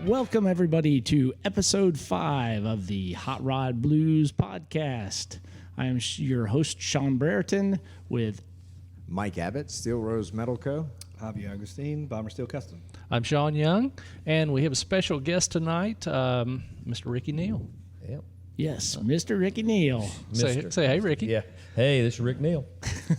Welcome, everybody, to episode 5 of the Hot Rod Blues podcast. I am your host, Sean Brereton, with Mike Abbott, Steel Rose Metal Co. Javi Augustine, Bomber Steel Custom. I'm Sean Young, and we have a special guest tonight, Mr. Ricky Neal. Yep. Yes, Mr. Ricky Neal. Say hey, Ricky. Yeah. Hey, this is Rick Neal.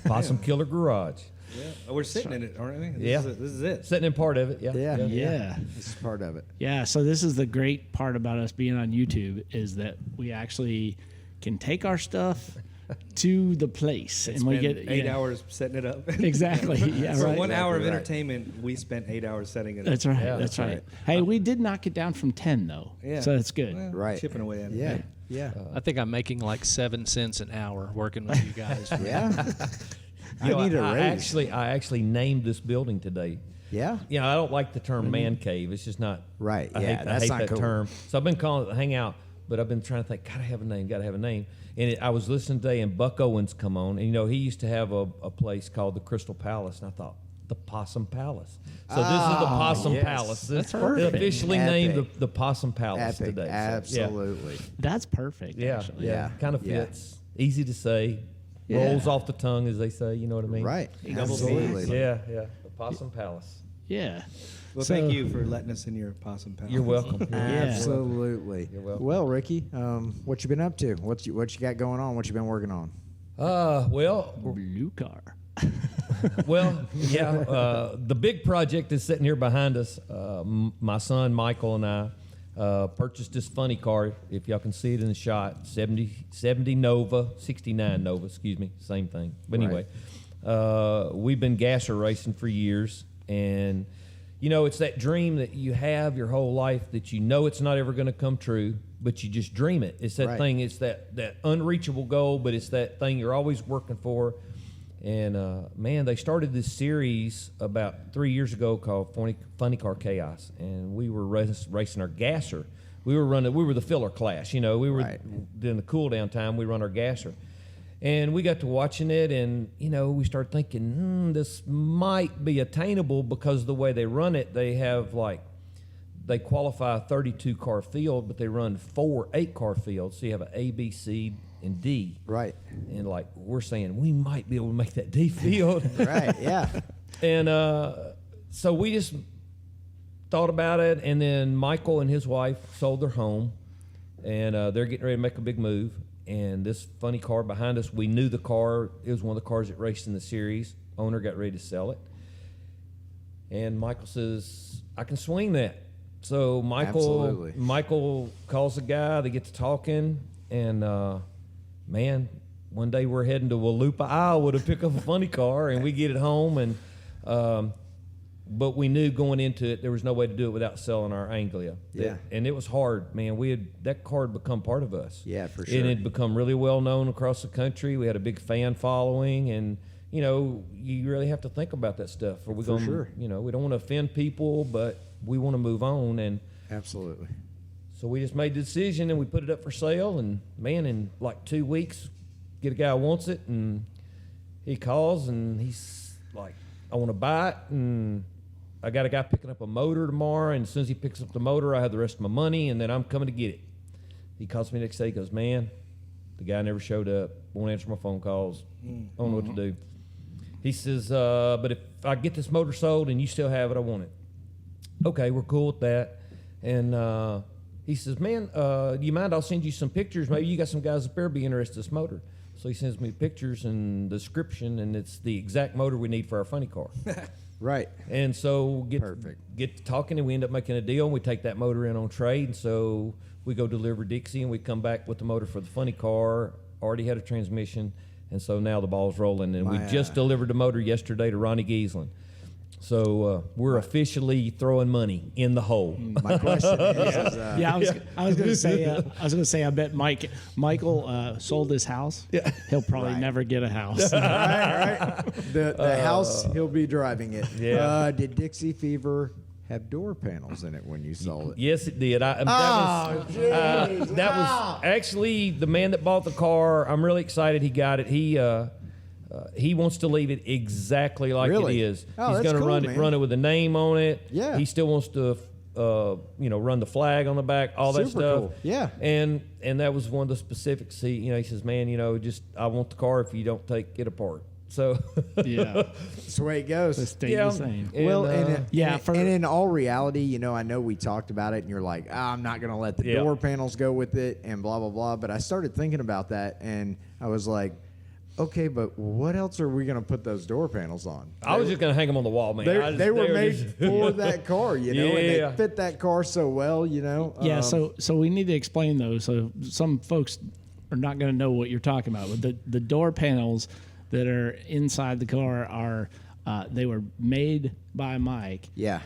Possum Killer Garage. Yeah. Oh, we're sitting in it, aren't we? Yeah. This is it. Sitting in part of it. Yeah. Yeah. This is part of it. Yeah, so this is the great part about us being on YouTube is that we actually can take our stuff to the place. And we spend get 8 hours setting it up. Exactly. Yeah, For right. 1 hour of Exactly right. entertainment, we spent 8 hours setting it up. That's right. Yeah, that's right. right. Hey, we did knock it down from 10, though. Yeah. So that's good. Well, Right. Chipping away at it. Yeah. Yeah. I think I'm making like 7 cents an hour working with you guys. Yeah. You know, I need a raise. I actually named this building today. Yeah. You know, I don't like the term man cave. It's just not Right, I yeah, hate, that's I hate not that cool. term. So I've been calling it the hangout, but I've been trying to think. Gotta have a name. And I was listening today, and Buck Owens come on, and you know he used to have a place called the Crystal Palace, and I thought the Possum Palace. So this is the Possum yes. Palace. That's They perfect. officially Epic. named the Possum Palace Epic. today. So, Absolutely. That's perfect, Yeah, actually. yeah, kind of Yeah. fits. Easy to say, Yeah. rolls off the tongue, as they say. You know what I mean? Right. Double Absolutely. Ps. Yeah, yeah. The Possum Palace. Yeah. Well, So- thank you for letting us in your Possum Palace. You're welcome. Absolutely. You're welcome. Well, Ricky, what you been up to? What you got going on? What you been working on? Well, Blue car. the big project is sitting here behind us. My son Michael and I purchased this funny car. If y'all can see it in the shot, 70 Nova, 69 Nova, excuse me, same thing. But anyway, we've been gasser racing for years, and you know, it's that dream that you have your whole life that you know it's not ever going to come true, but you just dream it. It's that Right. thing. It's that unreachable goal, but it's that thing you're always working for. And man, they started this series about 3 years ago called Funny Car Chaos, and we were racing our gasser. We were the filler class, you know. We were Right. during the cool down time. We run our gasser, and we got to watching it, and you know, we started thinking, this might be attainable because the way they run it, they qualify a 32 car field, but they run 4 8-car fields. So you have an A, B, C, and D. Right. And like we're saying, we might be able to make that D field. Right. Yeah. And so we just thought about it. And then Michael and his wife sold their home, and they're getting ready to make a big move. And this funny car behind us, we knew the car. It was one of the cars that raced in the series. Owner got ready to sell it. And Michael says, I can swing that. So Absolutely. Michael calls the guy. They get to talking, and man, one day we're heading to Walupa, Iowa to pick up a funny car, and we get it home, and but we knew going into it there was no way to do it without selling our Anglia. Yeah. And it was hard, man. That car had become part of us. Yeah, for It sure. had become really well known across the country. We had a big fan following, and you know, you really have to think about that stuff. Are we For going? sure. You know, we don't want to offend people, but we want to move on, and Absolutely. so we just made the decision and we put it up for sale. And man, in like 2 weeks, get a guy who wants it, and he calls and he's like, I want to buy it, and I got a guy picking up a motor tomorrow, and as soon as he picks up the motor, I have the rest of my money, and then I'm coming to get it. He calls me the next day. He goes, man, the guy never showed up, won't answer my phone calls, I don't know what to do. He says, but if I get this motor sold and you still have it, I want it. Okay, we're cool with that. And he says, man, do you mind? I'll send you some pictures. Maybe you got some guys up there be interested in this motor. So he sends me pictures and description, and it's the exact motor we need for our funny car. Right. And so Perfect. get to talking, and we end up making a deal, and we take that motor in on trade. And so we go deliver Dixie, and we come back with the motor for the funny car, already had a transmission, and so now the ball's rolling. And we just delivered the motor yesterday to Ronnie Giesland. So we're officially throwing money in the hole. My question is, Yeah, I was going to say, I bet Michael sold his house. Yeah. He'll probably Right. never get a house. right. The house, he'll be driving it. Yeah. Did Dixie Fever have door panels in it when you sold it? Yes, it did. That was actually the man that bought the car. I'm really excited he got it. He wants to leave it exactly like Really? it is. Oh, He's that's going to cool, run man. it with a name on it. Yeah. He still wants to run the flag on the back, all that Super stuff. cool. Yeah. And that was one of the specifics. He says, man, I want the car if you don't take it apart. So Yeah. That's the way it goes. To stay the same. And, Well, yeah, and in all reality, I know we talked about it, and you're like, I'm not going to let the Yeah. door panels go with it, and blah, blah, blah. But I started thinking about that, and I was like, okay, but what else are we going to put those door panels on? I was just going to hang them on the wall, man. They were made just- for that car, and Yeah. they fit that car so well, Yeah, so we need to explain those. So some folks are not going to know what you're talking about. But the door panels that are inside the car are they were made by Mike. Yeah.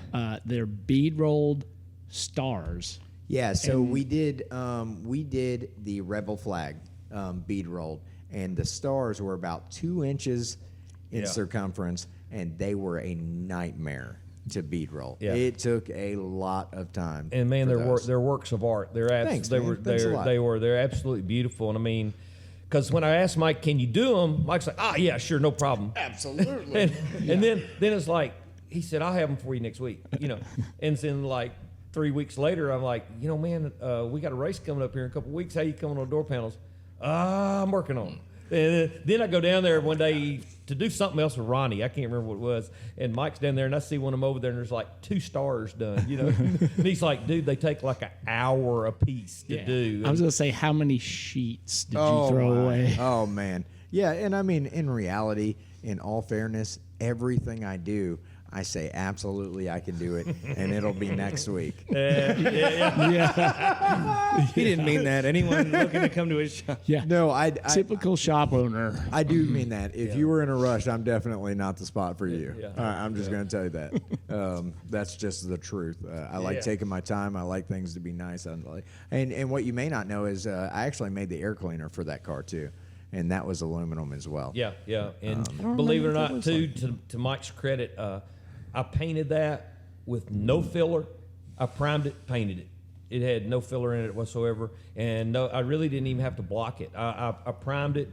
They're bead rolled stars. Yeah, so we did the Rebel flag bead rolled, and the stars were about 2 inches in Yeah. circumference, and they were a nightmare to bead roll. Yeah. It took a lot of time. And man, for they're those. they're works of art. Thanks, man. Thanks a lot. They're absolutely beautiful. And I mean, because when I asked Mike, "Can you do them?" Mike's like, yeah, sure, no problem. Absolutely. And then it's like he said, "I'll have them for you next week." And then like 3 weeks later, I'm like, man, we got a race coming up here in a couple of weeks. How you coming on door panels? I'm working on them. And then I go down there one day to do something else with Ronnie. I can't remember what it was. And Mike's down there, and I see one of them over there, and there's like 2 stars done. And he's like, "Dude, they take like an hour a piece to do." I was going to say, how many sheets did you Oh, throw my. away? Oh, man. Yeah, and I mean, in reality, in all fairness, everything I do, I say, absolutely, I can do it, and it'll be next week. He didn't mean that. Anyone looking to come to his shop? Yeah. No, I Typical shop owner. I do mean that. If you were in a rush, I'm definitely not the spot for you. Yeah. I'm just going to tell you that. That's just the truth. I like Yeah. taking my time. I like things to be nice. And what you may not know is I actually made the air cleaner for that car too, and that was aluminum as well. Yeah. And don't believe it or remember not, what it too, to Mike's credit, I painted that with no filler. I primed it, painted it. It had no filler in it whatsoever, and no, I really didn't even have to block it. I primed it,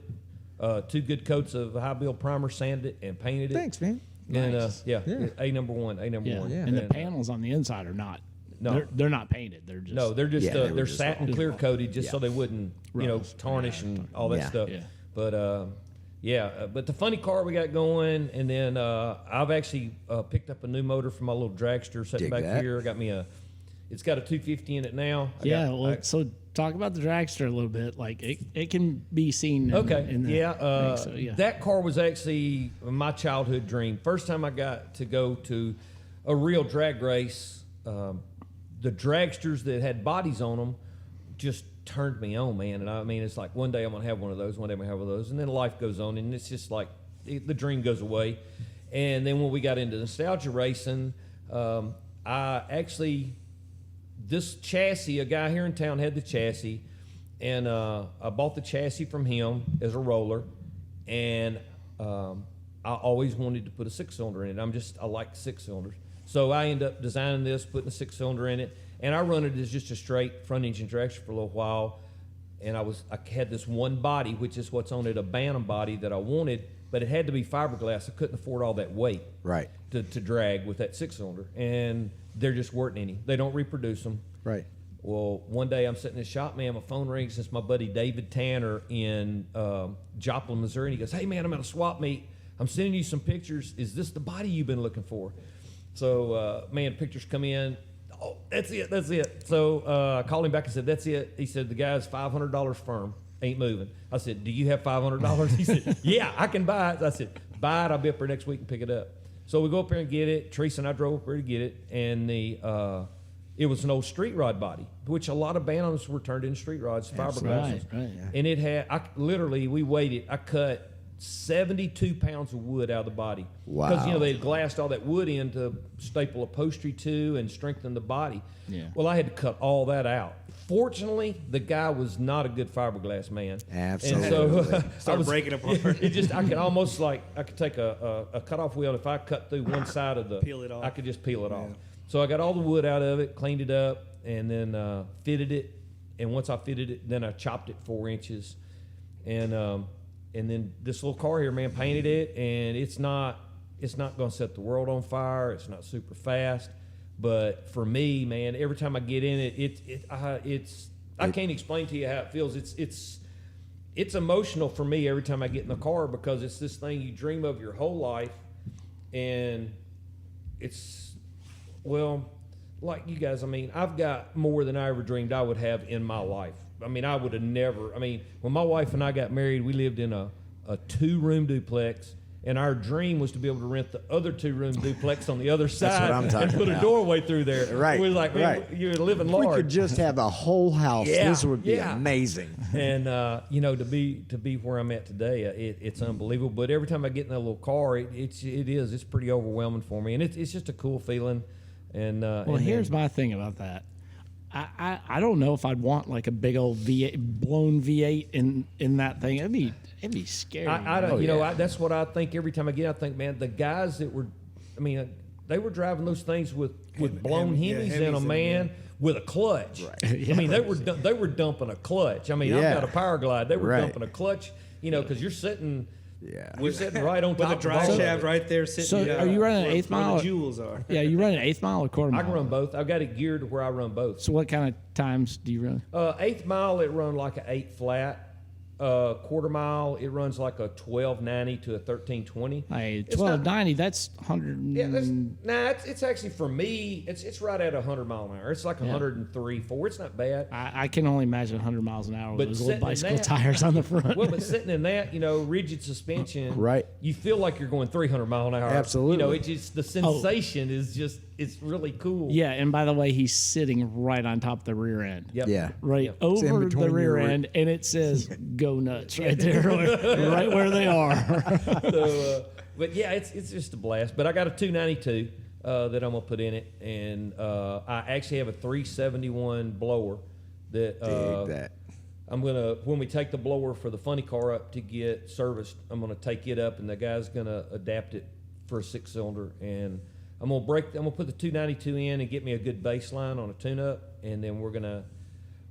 2 good coats of high build primer, sanded it, and painted it. Thanks, man. And Nice. Yeah. A number one. Yeah. Yeah. And the panels on the inside are not. No. They're not painted. They're just. No, they're just Yeah, they were they're just satin all- clear coated just so they wouldn't Rust. tarnish and all that Yeah. stuff. Yeah. But but the funny car we got going, and then I've actually picked up a new motor for my little dragster sitting Dig back that. here. I got me it's got a 250 in it now. So talk about the dragster a little bit. Like it can be seen. In, Okay. in the thing, so, yeah. That car was actually my childhood dream. First time I got to go to a real drag race, the dragsters that had bodies on them just turned me on, man. And I mean, it's like one day I'm gonna have one of those, one day I'm gonna have one of those, and then life goes on, and it's just like the dream goes away. And then when we got into nostalgia racing, I actually. This chassis, a guy here in town had the chassis, and I bought the chassis from him as a roller, and I always wanted to put a 6-cylinder in it. I like 6 cylinders. So I ended up designing this, putting a 6-cylinder in it, and I run it as just a straight front engine dragster for a little while. And I had this one body, which is what's on it, a Bantam-bodied that I wanted, but it had to be fiberglass. I couldn't afford all that weight Right. to drag with that 6-cylinder, and there just weren't any. They don't reproduce them. Right. Well, one day I'm sitting in the shop, man, my phone rings. It's my buddy David Tanner in Joplin, Missouri, and he goes, "Hey, man, I'm at a swap meet. I'm sending you some pictures. Is this the body you've been looking for?" So, man, pictures come in. Oh, that's it. So I called him back and said, "That's it." He said, "The guy's $500 firm, ain't moving." I said, "Do you have $500? He said, "Yeah, I can buy it." I said, "Buy it. I'll be up there next week and pick it up." So we go up there and get it. Teresa and I drove up there to get it, and it was an old street rod body, which a lot of Bantams were turned into street rods, fiberglass. Right. And it had, we weighed it. I cut 72 pounds of wood out of the body. Wow. Because, they had glassed all that wood in to staple upholstery to and strengthen the body. Yeah. Well, I had to cut all that out. Fortunately, the guy was not a good fiberglass man. Absolutely. And so Started breaking apart. It just, I could take a cutoff wheel, and if I cut through one side of the, Peel it off. I could just peel it off. So I got all the wood out of it, cleaned it up, and then fitted it. And once I fitted it, then I chopped it 4 inches. And then this little car here, man, painted it, and it's not going to set the world on fire. It's not super fast, But for me, man, every time I get in it, I can't explain to you how it feels. It's emotional for me every time I get in the car because it's this thing you dream of your whole life, and it's, well, like you guys, I mean, I've got more than I ever dreamed I would have in my life. I mean, I would have never, I mean, when my wife and I got married, we lived in a 2-room duplex, and our dream was to be able to rent the other 2-room duplex on the other side what I'm talking and put about. a doorway through there. Right, We were like, man, right. you're living If large. we could just have a whole house, Yeah, this would be yeah. amazing. And to be where I'm at today, it's unbelievable. But every time I get in that little car, it's pretty overwhelming for me, and it's just a cool feeling. And Well, and here's then, my thing about that. I don't know if I'd want like a big old V8 blown V8 in that thing. It'd be scary. I don't, that's what I think every time I get. I think, man, the guys that were, I mean, they were driving those things with blown Hemis in them, man, with a clutch. Right. I mean, they were dumping a clutch. I mean, I've Yeah. got a power glide. They were Right. dumping a clutch, because you're sitting. Yeah. You're sitting right on With top a drive of shaft right there sitting. So are you running an eighth where mile? the jewels are. Yeah, you run an eighth mile or quarter mile? I can run both. I've got it geared to where I run both. So what kind of times do you run? 8th mile, it run like an 8 flat. Quarter mile, it runs like a 1290 to a 1320. Hey, It's not- 1290. That's 100. Yeah, it's actually for me. It's right at 100 mile an hour. It's like 103, 4. It's not bad. I can only imagine 100 miles an hour with But those sitting little in bicycle that- tires on the front. Well, but sitting in that, rigid suspension, Right. You feel like you're going 300 mile an hour. Absolutely. It just the sensation is just it's really cool. Yeah, and by the way, he's sitting right on top of the rear end. Yep. Yeah. Right Yep. in over the between rear your- end, and it says "Go nuts" right there, right where they are. So, but yeah, it's just a blast. But I got a 292 that I'm gonna put in it, and I actually have a 371 blower that Dig that. I'm gonna, when we take the blower for the funny car up to get serviced, I'm gonna take it up, and the guy's gonna adapt it for a 6-cylinder, and I'm gonna put the 292 in and get me a good baseline on a tune-up, and then we're gonna,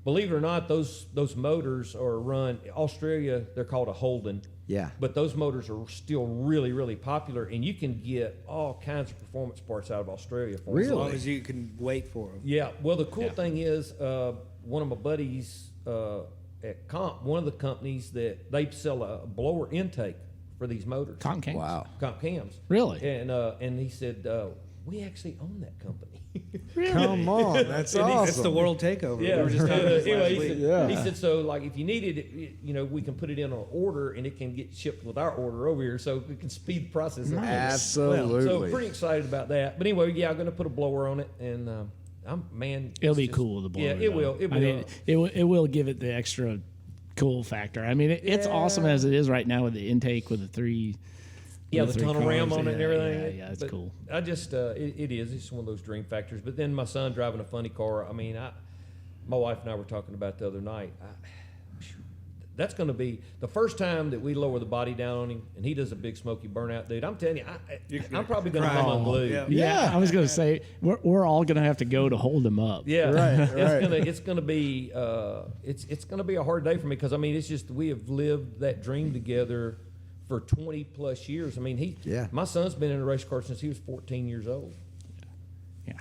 believe it or not, those motors are run Australia. They're called a Holden. Yeah. But those motors are still really, really popular, and you can get all kinds of performance parts out of Australia for them. As long Really? as you can wait for them. Yeah. Well, the cool thing is, one of my buddies at Comp, one of the companies that they sell a blower intake for these motors. Comp cams. Wow. Comp cams. Really? And he said, we actually own that company. Come on, that's And he- awesome. That's the world takeover. Yeah. We were just talking about this Anyway, last he week. said, Yeah. he said, so like if you needed it, we can put it in on order and it can get shipped with our order over here, so we can speed the process. up. Absolutely. So pretty excited about that. But anyway, yeah, I'm going to put a blower on it, and It'll it's be just- cool. The blower. Yeah, it will. though. It will. I mean, it will give it the extra cool factor. I mean, it's awesome as it is right now with the intake with the 3. Yeah, with the three tunnel ram cars. on it and everything. Yeah, it's But cool. I just, it is. It's one of those dream factors. But then my son driving a funny car. I mean, my wife and I were talking about the other night. That's going to be the first time that we lower the body down on him, and he does a big smoky burnout, dude. I'm telling you, I'm probably going to cry. come unglued. Yeah. Yeah, I was gonna say we're all gonna have to go to hold him up. Yeah, Right. it's gonna be it's gonna be a hard day for me because I mean it's just we have lived that dream together for 20 plus years. I mean my son's been in a race car since he was 14 years old. Yeah.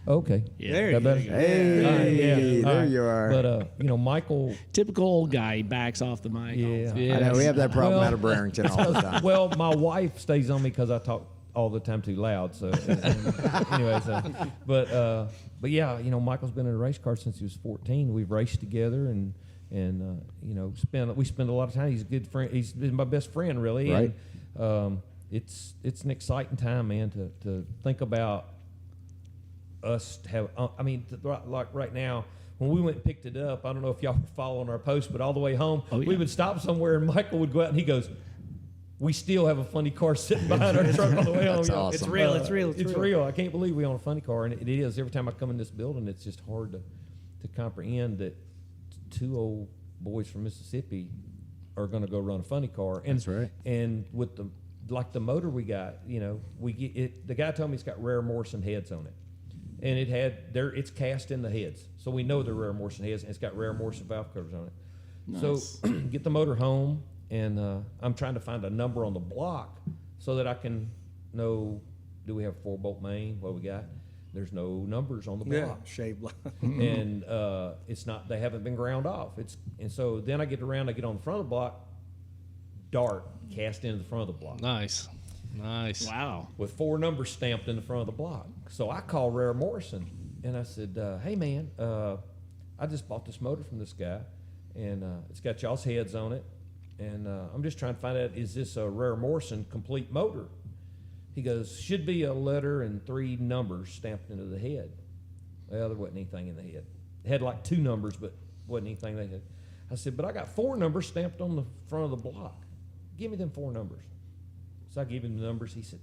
Okay. Yeah. There That you better? go. Hey, All there right. you are. But Michael. Typical old guy. He backs off the mic. all the Yeah. time. Yeah. I know we have that problem Well- out of Brereton all the time. Well, my wife stays on me because I talk all the time too loud. So anyway, but yeah, Michael's been in a race car since he was 14. We've raced together and we spend a lot of time. He's a good friend. He's been my best friend, really. Right. And, it's an exciting time, man, to think about us have. Like right now. When we went and picked it up, I don't know if y'all were following our post, but all the way home, we would stop somewhere and Michael would go out and he goes, we still have a funny car sitting behind our truck on the way home. That's y'all. awesome. It's real. It's real. It's real. I can't believe we own a funny car, and it is. Every time I come in this building, it's just hard to comprehend that 2 old boys from Mississippi are going to go run a funny car. And, That's right. And with the motor we got, we get it. The guy told me it's got Rare Morrison heads on it, and it's cast in the heads, so we know they're Rare Morrison heads, and it's got Rare Morrison valve covers on it. Nice. So get the motor home, and I'm trying to find a number on the block so that I can know, do we have a 4-bolt main? What do we got? there's no numbers on the Yeah, block. shaved block. And it's not, they haven't been ground off. And so then I get around, I get on the front of the block, dart cast into the front of the block Nice. Wow. with 4 numbers stamped in the front of the block. So I call Rare Morrison and I said, hey man, I just bought this motor from this guy and it's got y'all's heads on it. And I'm just trying to find out, is this a Rare Morrison complete motor? He goes, should be a letter and 3 numbers stamped into the head. Well, there wasn't anything in the head. It had like 2 numbers, but wasn't anything they had. I said, but I got 4 numbers stamped on the front of the block. Give me them 4 numbers. So I gave him the numbers. He said,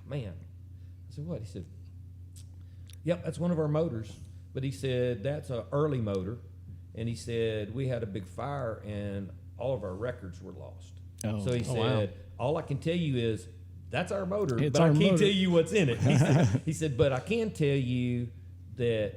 man. I said, what? He said, yep, that's one of our motors. But he said, that's an early motor. And he said, we had a big fire and all of our records were lost. Oh. So he Oh, said, all I can tell you is, that's our motor, It's but I our can't motor. tell you what's in it. He said, but I can tell you that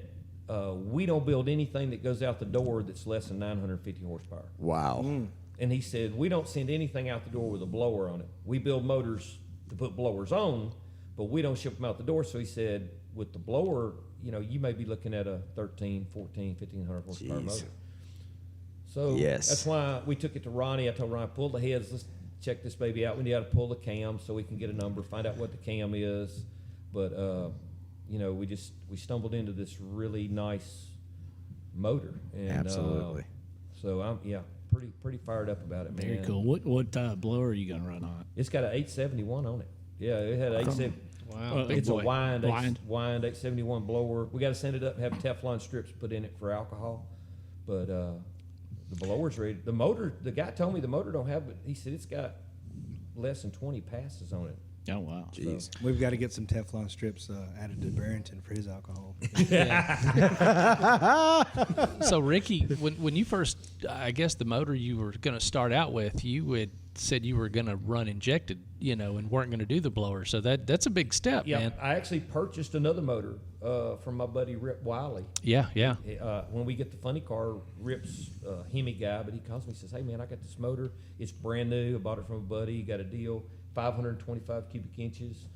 we don't build anything that goes out the door that's less than 950 horsepower. Wow. And he said, we don't send anything out the door with a blower on it. We build motors to put blowers on, but we don't ship them out the door. So he said, with the blower, you may be looking at a 13, 14, 1,500 horsepower Jeez. motor. So Yes. that's why we took it to Ronnie. I told Ronnie, pull the heads, let's check this baby out. We got to pull the cam so we can get a number, find out what the cam is. But, we stumbled into this really nice motor. And, Absolutely. So I'm, pretty fired up about it, man. Very cool. What blower are you gonna run on? It's got an 871 on it. Yeah, it had 870. Wow. Big It's boy. a wind Wind. 871 blower. We got to send it up and have Teflon strips put in it for alcohol. But the blower's ready. The motor, the guy told me the motor don't have, but he said it's got less than 20 passes on it. Oh wow. Jeez. We've got to get some Teflon strips added to Barrington for his alcohol. So Ricky, when you first, I guess the motor you were going to start out with, you had said you were going to run injected, and weren't going to do the blower. So that's a big step, Yeah, man. I actually purchased another motor from my buddy Rip Wiley. Yeah. When we get the funny car, Rip's a Hemi guy, but he calls me and says, hey man, I got this motor. It's brand new. I bought it from a buddy. Got a deal, 525 cubic inches.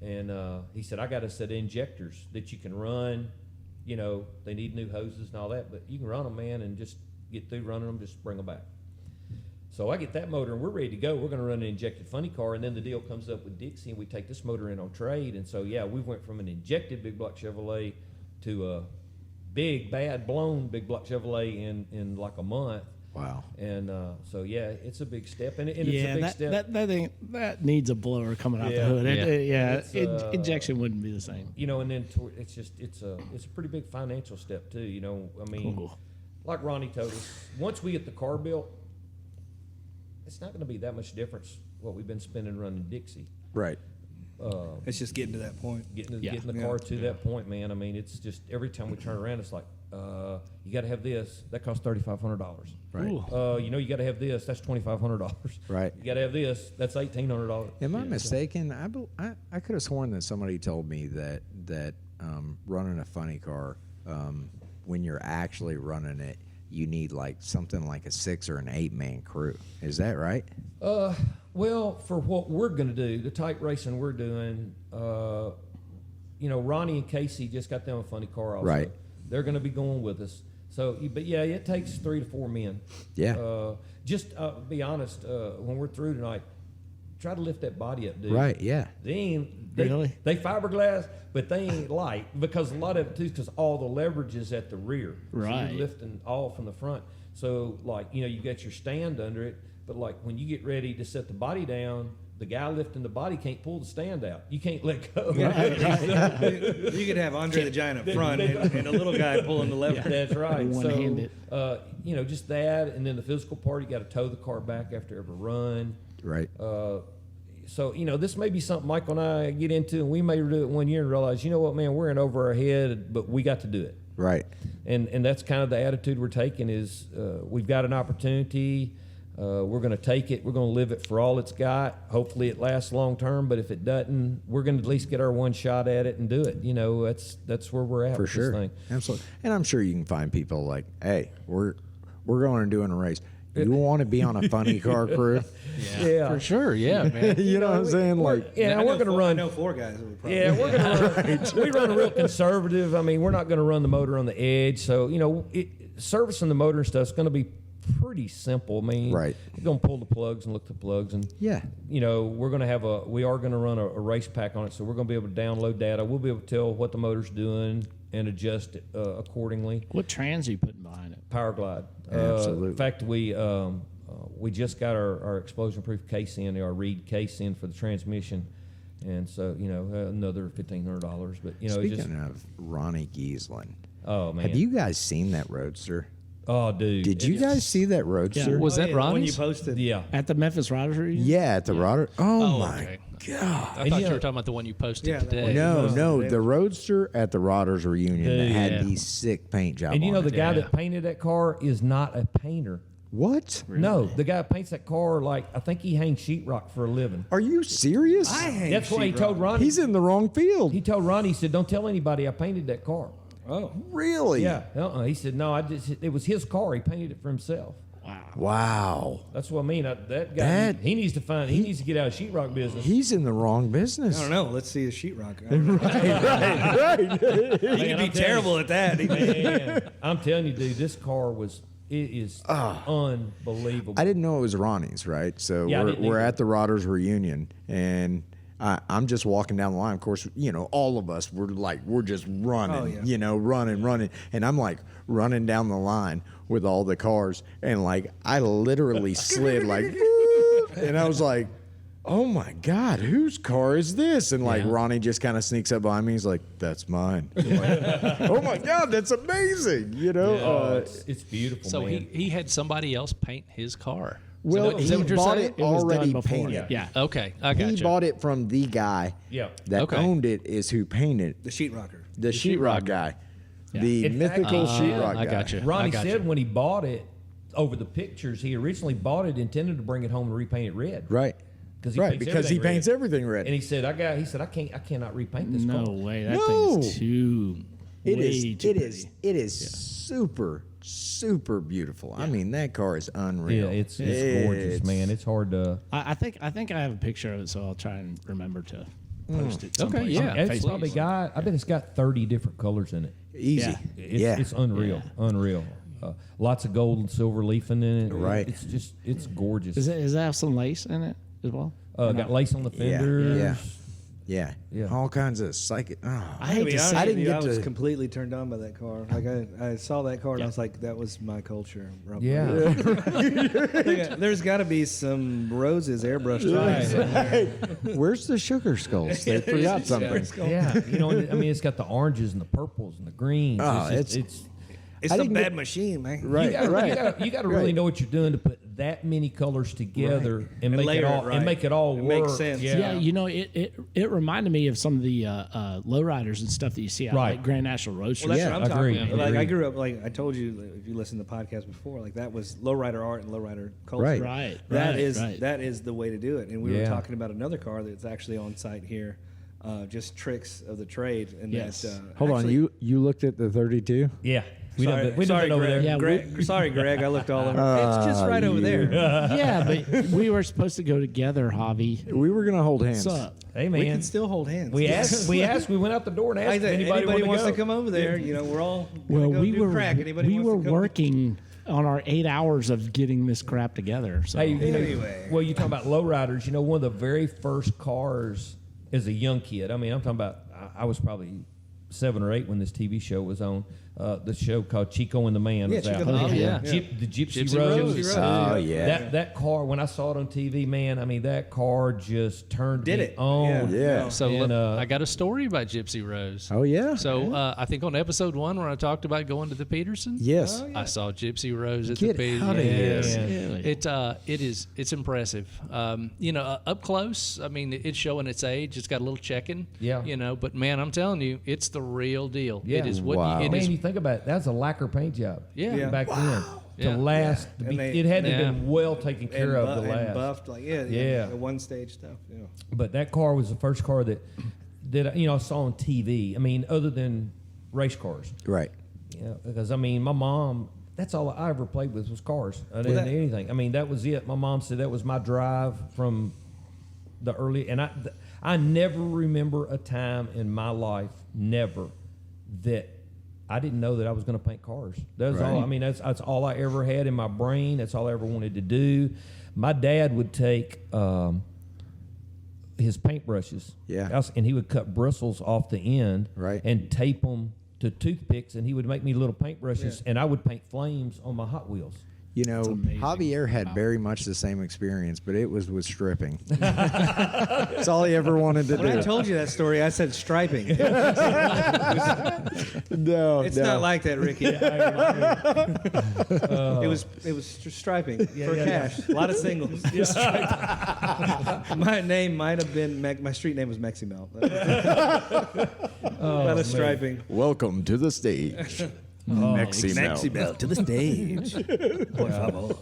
And he said, I got a set of injectors that you can run. They need new hoses and all that, but you can run them, man, and just get through running them, just bring them back. So I get that motor, and we're ready to go. We're going to run an injected funny car, and then the deal comes up with Dixie, and we take this motor in on trade. And so, we went from an injected big block Chevrolet to a big, bad, blown big block Chevrolet in like a month. Wow. And it's a big step, and it's a Yeah, big step. that needs a blower coming out the Yeah. hood. It's, Injection wouldn't be the same. And then it's a pretty big financial step too. Cool. Like Ronnie told us, once we get the car built, it's not going to be that much difference what we've been spending running Dixie. Right. It's just getting to that point. Getting Yeah. the car to that point, man. I mean, it's just every time we turn around, it's like, you got to have this. That costs $3,500. Right. Ooh. You got to have this. That's $2,500. Right. You got to have this. That's $1,800. Am I mistaken? I could have sworn that somebody told me that running a funny car, when you're actually running it, you need like something like a 6 or an 8-man crew. Is that right? Well, for what we're going to do, the type racing we're doing, Ronnie and Casey just got them a funny car also. Right. They're going to be going with us. So, but yeah, it takes 3 to 4 men. Yeah. Just be honest, when we're through tonight, try to lift that body up, dude. Right. Yeah. They Really? they fiberglass, but they ain't light because a lot of it too, because all the leverage is at the rear. So Right. you're lifting all from the front. So you got your stand under it, but like when you get ready to set the body down, the guy lifting the body can't pull the stand out. You can't let go. You could have Andre the Giant up front and a little guy pulling the lever. That's right. One-handed. So, just that, and then the physical part, you got to tow the car back after every run. Right. So, this may be something Michael and I get into, and we may do it one year and realize, you know what, man, we're in over our head, but we got to do it. Right. And that's kind of the attitude we're taking is we've got an opportunity. We're going to take it. We're going to live it for all it's got. Hopefully it lasts long term, but if it doesn't, we're going to at least get our one shot at it and do it. That's where we're at For with sure. this thing. Absolutely. And I'm sure you can find people like, hey, we're going and doing a race. You want to be on a funny car crew? Yeah. For sure, yeah, man. You know what I'm saying? Like, Yeah, I we're know going to four- run. I know 4 guys that would probably. Yeah, we're going to run. We run real conservative. I mean, we're not going to run the motor on the edge. So, servicing the motor and stuff is going to be pretty simple. I mean, Right. You're going to pull the plugs and look at the plugs. And, yeah. we're going to we are going to run a race pack on it. So we're going to be able to download data. We'll be able to tell what the motor's doing and adjust it accordingly. What trans are you putting behind it? Power glide. Absolutely. In fact, we just got our explosion-proof case in, our Reed case in for the transmission, and so another $1,500. But it's Speaking just of Ronnie Giesland, oh man, have you guys seen that Roadster? Oh dude, Did you guys see that Roadster? Yeah. Was that The one you Ronnie's? posted? Yeah. At the Memphis Riders reunion? Yeah, at the Roder. Oh, my okay. God. I And thought you you know- were talking about the one you posted Yeah, that today. one. No, posted no, it. the Roadster at the Rodders reunion that Dude. had Yeah. the sick paint job. And you know on the it. guy Yeah. that painted that car is not a painter. What? No, the guy that paints that car, I think he hangs sheetrock for a living. Are you serious? I hang That's why he sheetrock. told Ronnie. He's in the wrong field. He told Ronnie, he said, "Don't tell anybody I painted that car." Oh, Really? Yeah. He said, "No, it was his car. He painted it for himself." Wow. That's what I mean. That guy, he needs to get out of sheetrock business. He's in the wrong business. I don't know. Let's see the sheetrock. right. He could be terrible at that. Man, I'm telling you, dude, this car is unbelievable. I didn't know it was Ronnie's, right? So Yeah, I didn't we're either. at the Rodders reunion, and I'm just walking down the line. Of course, all of us we're just running, Oh, yeah. running, and I'm like running down the line with all the cars, and I literally slid and I was like, oh my God, whose car is this? And Ronnie just kind of sneaks up behind me. He's like, that's mine. I'm like, oh my God, that's amazing. It's beautiful. So man. he had somebody else paint his car. Well, Is that he what you're bought saying? it It was done already before. painted. Yeah. Okay, I got He you. bought it from the guy Yeah. that Okay. owned it is who painted The sheetrocker. the sheetrock guy. Yeah. The In fact, mythical sheetrock guy. I got you. Ronnie I got said you. when he bought it, over the pictures, he originally bought it intended to bring it home and repaint it red. Right. Because He paints everything red. And he said, I cannot repaint this No car. way. That No. thing's too. It way is. too It pretty. is. It is super beautiful. I mean, that car is Yeah, unreal. it's gorgeous, man. It's hard to. I think I have a picture of it, so I'll try and remember to post it. Okay, someplace yeah. on It's Facebook. probably got. I bet it's got 30 different colors in it. Easy. Yeah. It's unreal, unreal. Lots of gold and silver leafing in it. Right. It's gorgeous. Does that have some lace in it as well? Got lace on the Yeah, fenders. Yeah. Yeah. All kinds of psychic. Oh. I hate to say I didn't get I was to- completely turned on by that car. I saw that car and I was like, that was my culture. Right Yeah. there. There's got to be some roses airbrushed on it somewhere. Where's the sugar skulls? They forgot something. Yeah, it's got the oranges and the purples and the greens. Oh, it's It's I a didn't bad get- machine, man. Right. you got to really know what you're doing to put that many colors together and make layer it it all right. and make it all It work. makes sense. Yeah. it reminded me of some of the lowriders and stuff that you see out Right. like Grand National Roadster. Well, that's Yeah, what I'm agreed, talking about. agreed. I grew up, I told you, if you listened to the podcast before, that was lowrider art and lowrider culture. Right. Right. That right, is right. that is the way to do it. And we were Yeah. talking about another car that's actually on site here, just tricks of the trade. And Yes. that, Hold on. actually- You looked at the 32? Yeah. We Sorry, done that sorry, over Greg. there. Yeah, Greg, sorry, Greg. I looked all over. It's just right over there. Yeah, but we were supposed to go together, Javi. We were gonna hold hands. What's up? Hey We man, can still hold hands. we went out the door and asked I if think anybody, anybody wants wanted to come over there. We're all gonna Well, go we do were crack. Anybody we wants were to come? working on our 8 hours of getting this crap together. So Hey, Anyway. well, you talking about lowriders? One of the very first cars as a young kid. I mean, I'm talking about. I was probably 7 or 8 when this TV show was on. The show called Chico and the Man Yeah, was Chico out. and the Man, yeah. The Gypsy, Gypsy Rose. Rose. Oh yeah. That car, when I saw it on TV, man, I mean, that car just turned Did me it. on. Yeah. So And, look, uh, I got a story about Gypsy Rose. Oh yeah. So I think on episode 1 where I talked about going to the Peterson, Yes. I saw Gypsy Rose at Get the Peterson. out of here. Yeah. It's impressive. Up close, I mean, it's showing its age. It's got a little checking. Yeah. But man, I'm telling you, it's the real deal. Yeah. It is what Wow. it Man, is. you think about it, that's a lacquer paint job. Yeah. Back then. Yeah. To last, to And be, they- it had to have Yeah. been well taken care of to and last. buffed, Yeah. the one stage stuff. Yeah. But that car was the first car that I saw on TV. I mean, other than race cars. Right. Because I mean, my mom that's all I ever played with was cars. I didn't do anything. I mean, that was it. My mom said that was my drive from the early, and I never remember a time in my life, never, that I didn't know that I was going to paint cars. That was all. I mean, that's all I ever had in my brain. That's all I ever wanted to do. My dad would take his paintbrushes, and he would cut bristles off the end, and tape them to toothpicks, and he would make me little paintbrushes, and I would paint flames on my Hot Wheels. You know, Javier had very much the same experience, but it was with stripping. That's all he ever wanted to do. When I told you that story, I said striping. No, it's not like that, Ricky. It was striping for cash. A lot of singles. My name might have been my street name was Mexi Mel. A lot of striping. Welcome to the stage. Mexi Mel to the stage. Por favor.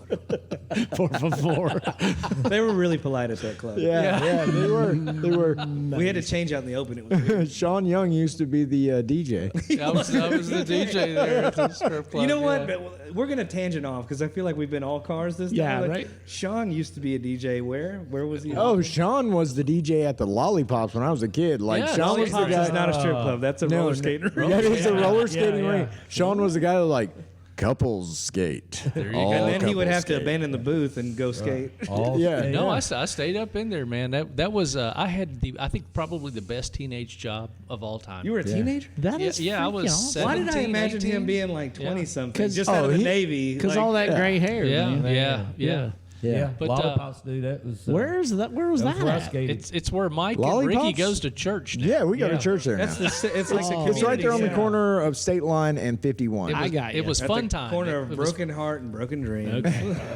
Por favor. They were really polite at that club. Yeah, they were. They were. We had to change out in the open. It was weird. Sean Young used to be the DJ. I was the DJ there at the strip club. You know what? We're going to tangent off because I feel like we've been all cars this time. Yeah, Like, right. Sean used to be a DJ where? Where was he? Oh, Sean was the DJ at the Lollipops when I was a kid. Like, Yeah, Sean was the Lollipops guy. is not a strip club. That's a roller skating rink. That is a roller skating rink. Sean was the guy that like couples skate. There you go. All And then he would couples have to skate. abandon the booth and go skate. Yeah. No, I stayed up in there, man. That was I had I think probably the best teenage job of all time. You were a teenager? That is I was freaking awesome. Why did I 17, imagine 18? him being like 20 something? 'Cause- Just out of the he- Navy. Because like, all that gray hair. Yeah, man. yeah. Yeah, But, Lollipops, dude. That was Where was that where I at? skated. It's where Mike and Lollipops? Ricky goes to church now. Yeah, we go to church there That's now. it's like a It's right there on the community corner of State Line and 51. I got you. It was At fun the time. corner It of was- Broken Heart and Broken Dream.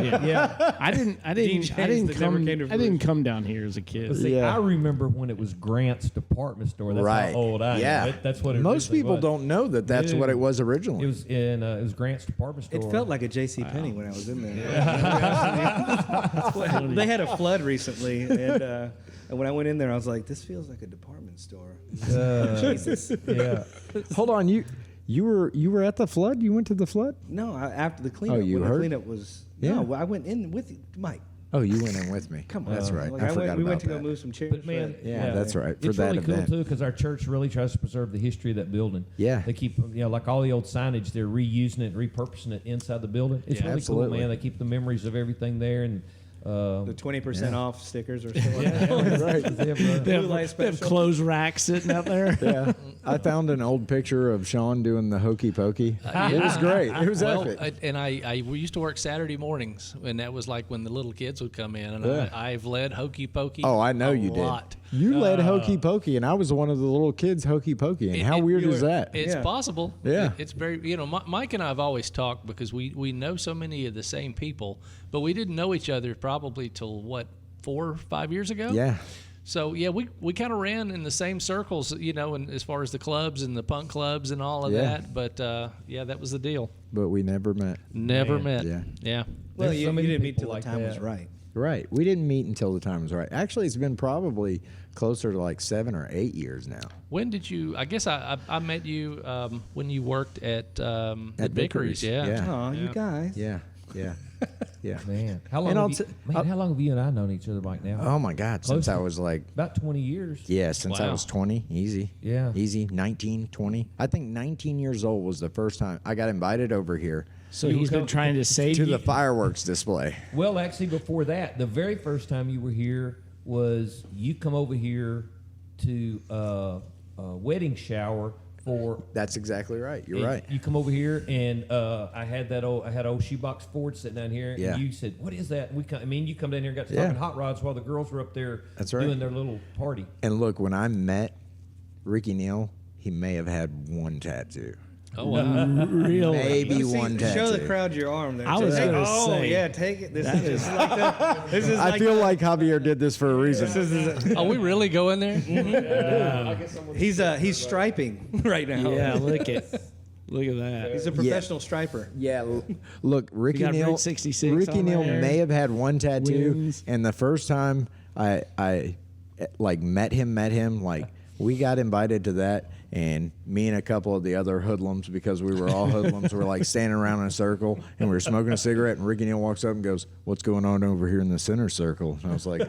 Yeah. I didn't DJs that never came to I didn't come down here as a kid. But see, Yeah. I remember when it was Grant's department store. That's Right. how old I am. Yeah. That's what it Most originally people was. don't know that that's Dude. what it was originally. It was in it was Grant's department store. It felt like a J.C. Penney when I was in there. They had a flood recently, and when I went in there, I was like, "This feels like a department store." Jesus. yeah. Hold on, you were at the flood? You went to the flood? No, after the cleanup. you when heard? the cleanup was. Yeah. No, I went in with you, Mike. Oh, you went in with me. Come on, That's right. Like, I forgot we about went to go that. move some chairs. But man, Yeah, that's right, for it's that really event. cool too because our church really tries to preserve the history of that building. Yeah. They keep like all the old signage, they're reusing it, and repurposing it inside the building. It's Yeah, really absolutely. cool, man. They keep the memories of everything there, and the 20% off stickers or something. right. They have, Blue light They have special. clothes racks sitting out there. Yeah, I found an old picture of Sean doing the hokey pokey. It was great. It was epic. We used to work Saturday mornings, and that was like when the little kids would come in, and Yeah. I've led hokey pokey. Oh, I know a you lot. did. You led hokey pokey, and I was one of the little kids hokey pokey. And how weird is that? It's Yeah. possible. Yeah. It's very, Mike and I have always talked because we know so many of the same people, but we didn't know each other probably till, 4 or 5 years ago? Yeah. So, yeah, we kind of ran in the same circles, and as far as the clubs and the punk clubs and all of Yeah. that. But, that was the deal. But we never met. Never met. Yeah. Yeah. Well, There's you, so many you didn't meet people till like the time was that. right. Right. We didn't meet until the time was right. Actually, it's been probably closer to like 7 or 8 years now. When did you? I guess I met you when you worked at Vickery's. Yeah. Yeah. Oh, you guys. Yeah. Yeah. Yeah. man, how long? And I'll Have you, t- man, how long have you and I known each other, Mike? Now? Oh my God. Since Close I to- was like, About 20 years. yeah, since I Wow. was 20. Easy. Yeah. Easy. 19, 20. I think 19 years old was the first time I got invited over here So he's been trying to save to you. the fireworks display. Well, actually, before that, the very first time you were here was you come over here to a wedding shower for. That's exactly right. You're and right. You come over here, and I had old shoebox Ford sitting down here, Yeah. and you said, "What is that?" And you come down here and got to Yeah. talking hot rods while the girls were up there That's right. doing their little party. And look, when I met Ricky Neal, he may have had one tattoo. Oh, wow. Really? Maybe See, one tattoo. show the crowd your arm there. I was Take- gonna oh, say, yeah, take it. This is just like that. This is I like feel like Javier did this for a reason. Are we really going there? he's striping right now. Yeah, look at that. He's a professional striper. Yeah, look, Ricky got Neal. Rick 66 Ricky on Neal there. may have had one tattoo, Wings. and the first time I like met him, like we got invited to that, And me and a couple of the other hoodlums, because we were all hoodlums, were like standing around in a circle, and we were smoking a cigarette. And Ricky Neal walks up and goes, "What's going on over here in the center circle?" And I was like,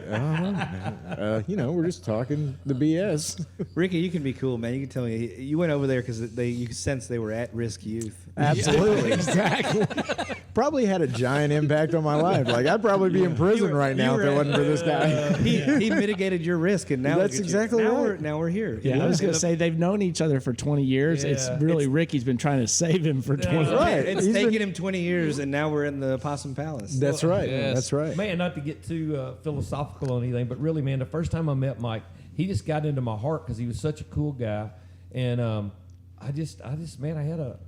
we're just talking the BS. Ricky, you can be cool, man. You can tell me you went over there because you could sense they were at-risk youth. Absolutely, exactly. Probably had a giant impact on my life. Like I'd probably be in prison right now if it wasn't for this guy. He mitigated your risk, and now That's exactly right. Now we're here. Yeah, I was going to say they've known each other for 20 years. Yeah. It's really Ricky's been trying to save him for 20 years. Right. It's taken him 20 years, and now we're in the Possum Palace. That's right. Yes. That's right. Man, not to get too philosophical on anything, but really, man, the first time I met Mike, he just got into my heart because he was such a cool guy, and I just, man, I had a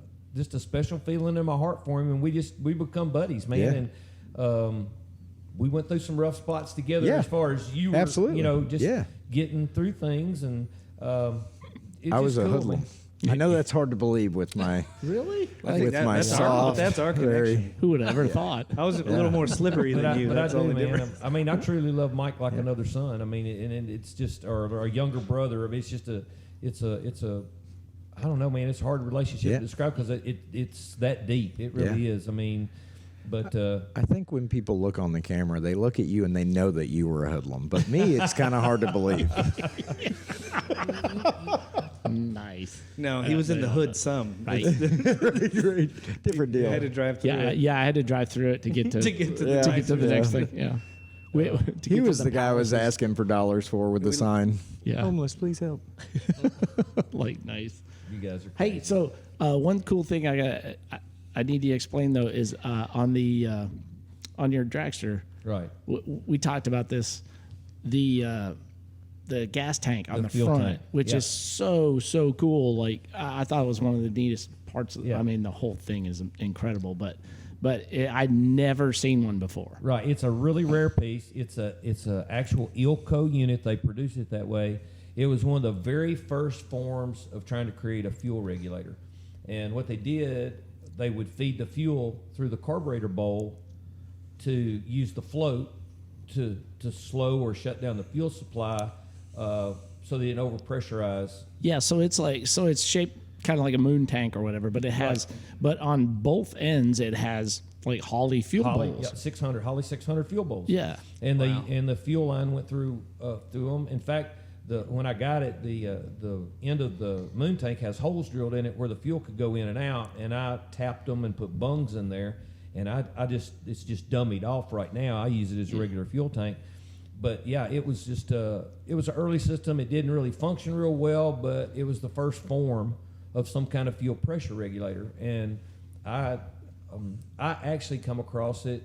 special feeling in my heart for him, and we become buddies, man, Yeah. and we went through some rough spots together Yeah. as far as you were, Absolutely. just Yeah. getting through things, and it's I was just a cool, hoodlum. man. I know that's hard to believe with my Really? I think with my soft. that's our very- connection. Who would have ever thought? I was a little more slippery But than you. That's I all do, the man. difference. I mean, I truly love Mike like another son. I mean, and it's just, or a younger brother. I mean, it's just it's a, I don't know, man. It's a hard relationship Yeah. to describe because it's that deep. It really is. I mean, but I think when people look on the camera, they look at you and they know that you were a hoodlum. But me, it's kind of hard to believe. Nice. No, he was in the hood some. Right. Different deal. You had to drive through it. Yeah, I had to drive through it to get to To get to the Yeah. to get to the Yeah. next thing. Yeah. To He get to was the guy I was asking for dollars for with the sign. Yeah. Homeless, please help. Like nice. you guys are. Hey, so one cool thing I need to explain though is on your dragster. Right. We talked about this, the gas tank on the fuel front, tank. which Yeah. is so cool. Like I thought it was one of the neatest parts. Yeah. I mean, the whole thing is incredible, but I'd never seen one before. Right. It's a really rare piece. It's a actual Eelco unit. They produce it that way. It was one of the very first forms of trying to create a fuel regulator. And what they did, they would feed the fuel through the carburetor bowl to use the float to slow or shut down the fuel supply so they didn't overpressurize. Yeah, so it's shaped kind of like a moon tank or whatever, but it has, but on both ends it has like Holley fuel bowls. Yeah, 600 Holley 600 fuel bowls. Yeah. and the fuel line went through them. In fact, when I got it, the end of the moon tank has holes drilled in it where the fuel could go in and out, and I tapped them and put bungs in there, and it's just dummied off right now. I use it as a regular fuel tank. But yeah, it was just it was an early system. It didn't really function real well, but it was the first form of some kind of fuel pressure regulator. And I actually come across it.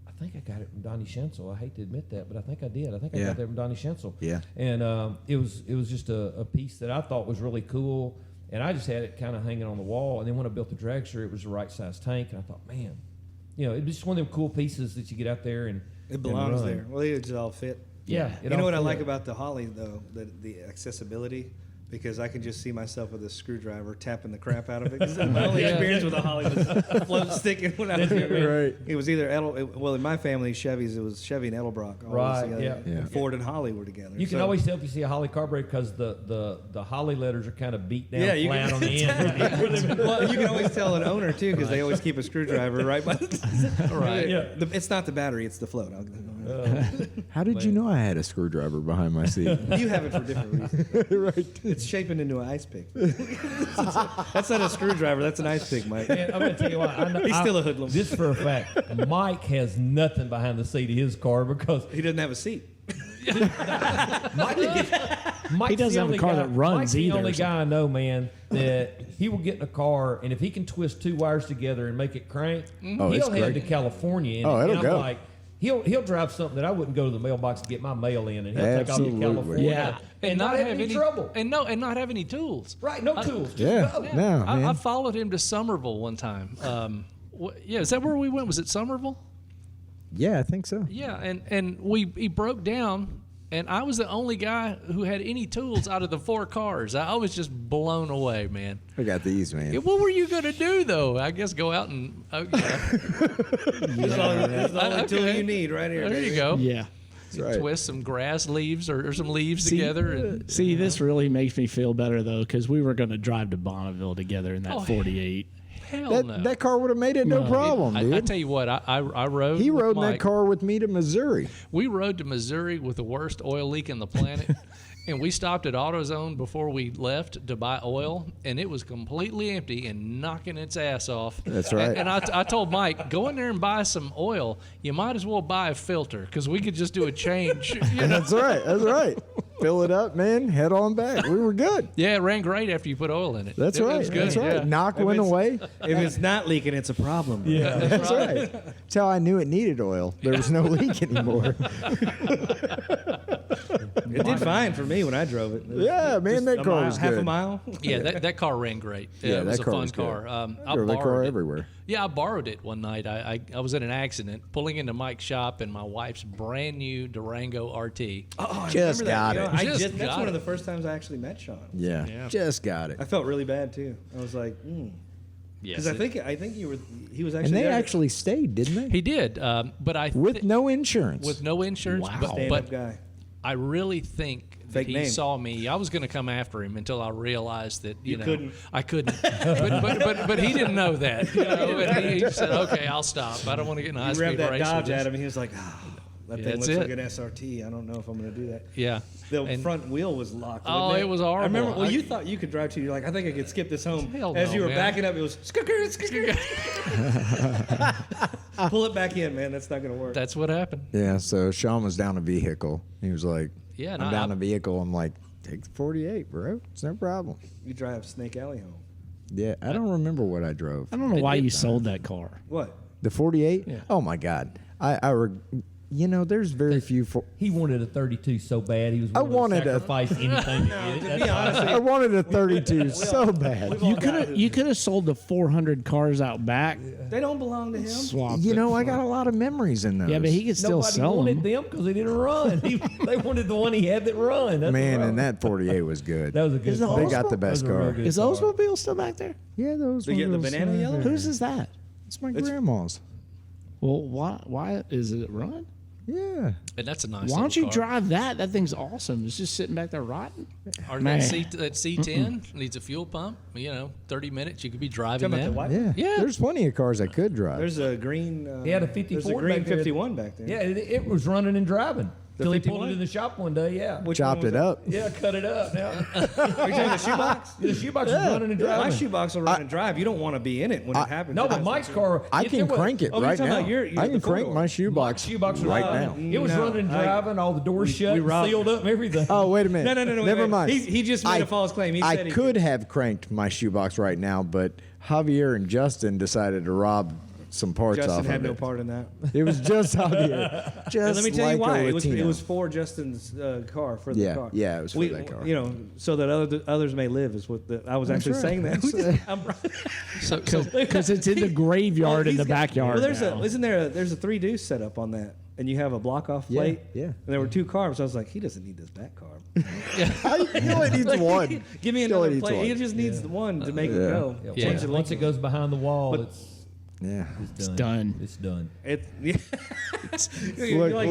I think I got it from Donnie Schenzel. I hate to admit that, but I think I did. I think I got that from Donnie Schenzel. Yeah. And it was just a piece that I thought was really cool, and I just had it kind of hanging on the wall. And then when I built the dragster, it was the right size tank, and I thought, man, it was just one of them cool pieces that you get out there and It belongs run. there. Well, it just all fit. Yeah. You know what I like about the Holley though, the accessibility, because I can just see myself with a screwdriver tapping the crap out of it. 'Cause my only experience with a Holley was float sticking when I was younger. Right. It was either in my family Chevys, it was Chevy and Edelbrock. Always Right, together. yeah. Yeah. And Ford and Holley were together. You can So- always tell if you see a Holley carburetor because the Holley letters are kind of beat down you flat can- on the end. Well, you can always tell an owner too because they always keep a screwdriver right by. Right. Yeah. It's not the battery; it's the float. How did you know I had a screwdriver behind my seat? You have it for different reasons. Right. It's shaping into an ice pick. That's not a screwdriver. That's an ice pick, Mike. Man, I'm gonna tell you what. He's still a hoodlum. This for a fact. Mike has nothing behind the seat of his car because He doesn't have a seat. Mike's He doesn't the have a only car guy, that runs Mike's either, the only so- guy I know, man, that he will get in a car, and if he can twist two wires together and make it crank, Oh, it's he'll head great. to California. And, Oh, it'll and I'm go. like, he'll drive something that I wouldn't go to the mailbox to get my mail in, and he'll take off to Absolutely. California Yeah. and not have any trouble. and not have any tools. Right, no tools. Just Yeah. go. No, I man. followed him to Somerville one time. Yeah, is that where we went? Was it Somerville? Yeah, I think so. Yeah, and he broke down, and I was the only guy who had any tools out of the 4 cars. I was just blown away, man. I got these, man. Yeah, what were you gonna do though? I guess go out and That's the only tool you need right here. There baby. you go. Yeah. right. twist some grass leaves or some leaves together. And See, this really makes me feel better though, because we were going to drive to Bonneville together in that 48. hell no. That car would have made it no problem, dude. I tell you what, I rode. He with rode in that Mike. car with me to Missouri. We rode to Missouri with the worst oil leak on the planet. And we stopped at AutoZone before we left to buy oil, and it was completely empty and knocking its ass off. That's right. And I told Mike, go in there and buy some oil. You might as well buy a filter because we could just do a change. You know? That's right. That's right. Fill it up, man. Head on back. We were good. Yeah, it ran great after you put oil in it. That's It right. was good. That's right. Yeah. Knock went away. If it's not leaking, it's a problem. Yeah, that's right. That's how I knew it needed oil. There was no leak anymore. It did fine for me when I drove it. Yeah, man, that car was half a good. mile. Yeah, that car ran great. Yeah, it was that a car fun was good. car. I Drove that car borrowed it. everywhere. Yeah, I borrowed it one night. I was in an accident pulling into Mike's shop in my wife's brand new Durango RT. Oh, I Just remember that. got You know, it. that's got one it. of the first times I actually met Sean. Yeah, just got it. I felt really bad too. I was like, Yes, because I think he was actually And they there. actually stayed, didn't they? he did. But I With no insurance. with no insurance. Wow. stand-up But guy. I really think that Fake he name. saw me. I was going to come after him until I realized that you know couldn't. I couldn't. but he didn't know that. You know, and he said, "Okay, I'll stop. I don't want to get in a You high-speed revved that race." with Dodge this." at him, and he was like, that Yeah, thing that's looks like it. an SRT. I don't know if I'm going to do that. Yeah. The And- front wheel was locked. Oh, wasn't it was horrible. I remember. Well, I- you thought you could drive to. You're like, I think I could skip this home. Hell As no, you were man. backing up, it was pull it back in, man. That's not going to work. That's what happened. Yeah, so Sean was down a vehicle. He was like, Yeah, I'm no, down I- a vehicle. I'm like, take the 48, bro. It's no problem. You drive Snake Alley home. Yeah, I don't remember what I drove. I don't know why you sold that car. What? The 48? Yeah. Oh, my God. There's very few. He wanted a 32 so bad he was I willing wanted to a- sacrifice anything to get it. To That's be honest, I wanted a 32 so bad. You could have sold the 400 cars out back. they don't belong to him. Swapped You it know, I for- got a lot of memories in those. Yeah, but he could still Nobody sell wanted them. them because they didn't run. They wanted the one he had that run. That's Man, the and problem. that 48 was good. That was a good Is the car. They got the That best was a real car. good Is the car. Oldsmobile still back there? Yeah, those The ones. banana yellow? Whose is that? It's my grandma's. Well, why is it run? Yeah. And that's a nice. Why don't you little car. drive that? That thing's awesome. It's just sitting back there rotting. Or Man. that C10 needs a fuel pump. 30 minutes you could be driving Talking about the that. white? Yeah. Yeah. There's plenty of cars I could drive. There's a green. He had a There's a 54 green back there. 51 back there. Yeah, it was running and driving. Till he pulled 51? it in the shop one day, yeah. Which Chopped one it was up. Yeah, cut it up now. that? Are you talking the shoebox? The shoebox was running and My driving. shoebox will run and drive. You don't want to be in it when it happens. No, but Mike's car. I there can was- crank it Oh, you're right talking now. about your I can the crank four-door. my Mike's shoebox shoebox was right running. now. It was No, running and I- driving, all the doors shut, we and robbed- sealed up, and everything. Oh, wait a minute. No. Never wait. mind. He just made a false claim. He I said he could have cranked my shoebox right now, but Javier and Justin decided to rob some parts Justin off had of no it. part in that. It was just Javier. Just And let me tell like you why. a It was Latino. for Justin's car for the Yeah, car. yeah, it was for that car. You know, so that others may live is what I was actually right. saying that. I'm right. So Because it's in the graveyard in He's the got- backyard. Well, now. there's a 3 deuce set up on that, and you have a block off Yeah, plate. yeah. And there were 2 carbs. I was like, he doesn't need this back carb. He only needs one. Give me He only another needs plate. one. He just needs the one to make it Yeah. go. Yeah, Yeah. once, once it goes behind the wall, Yeah. it's done. done. It's done. You're like,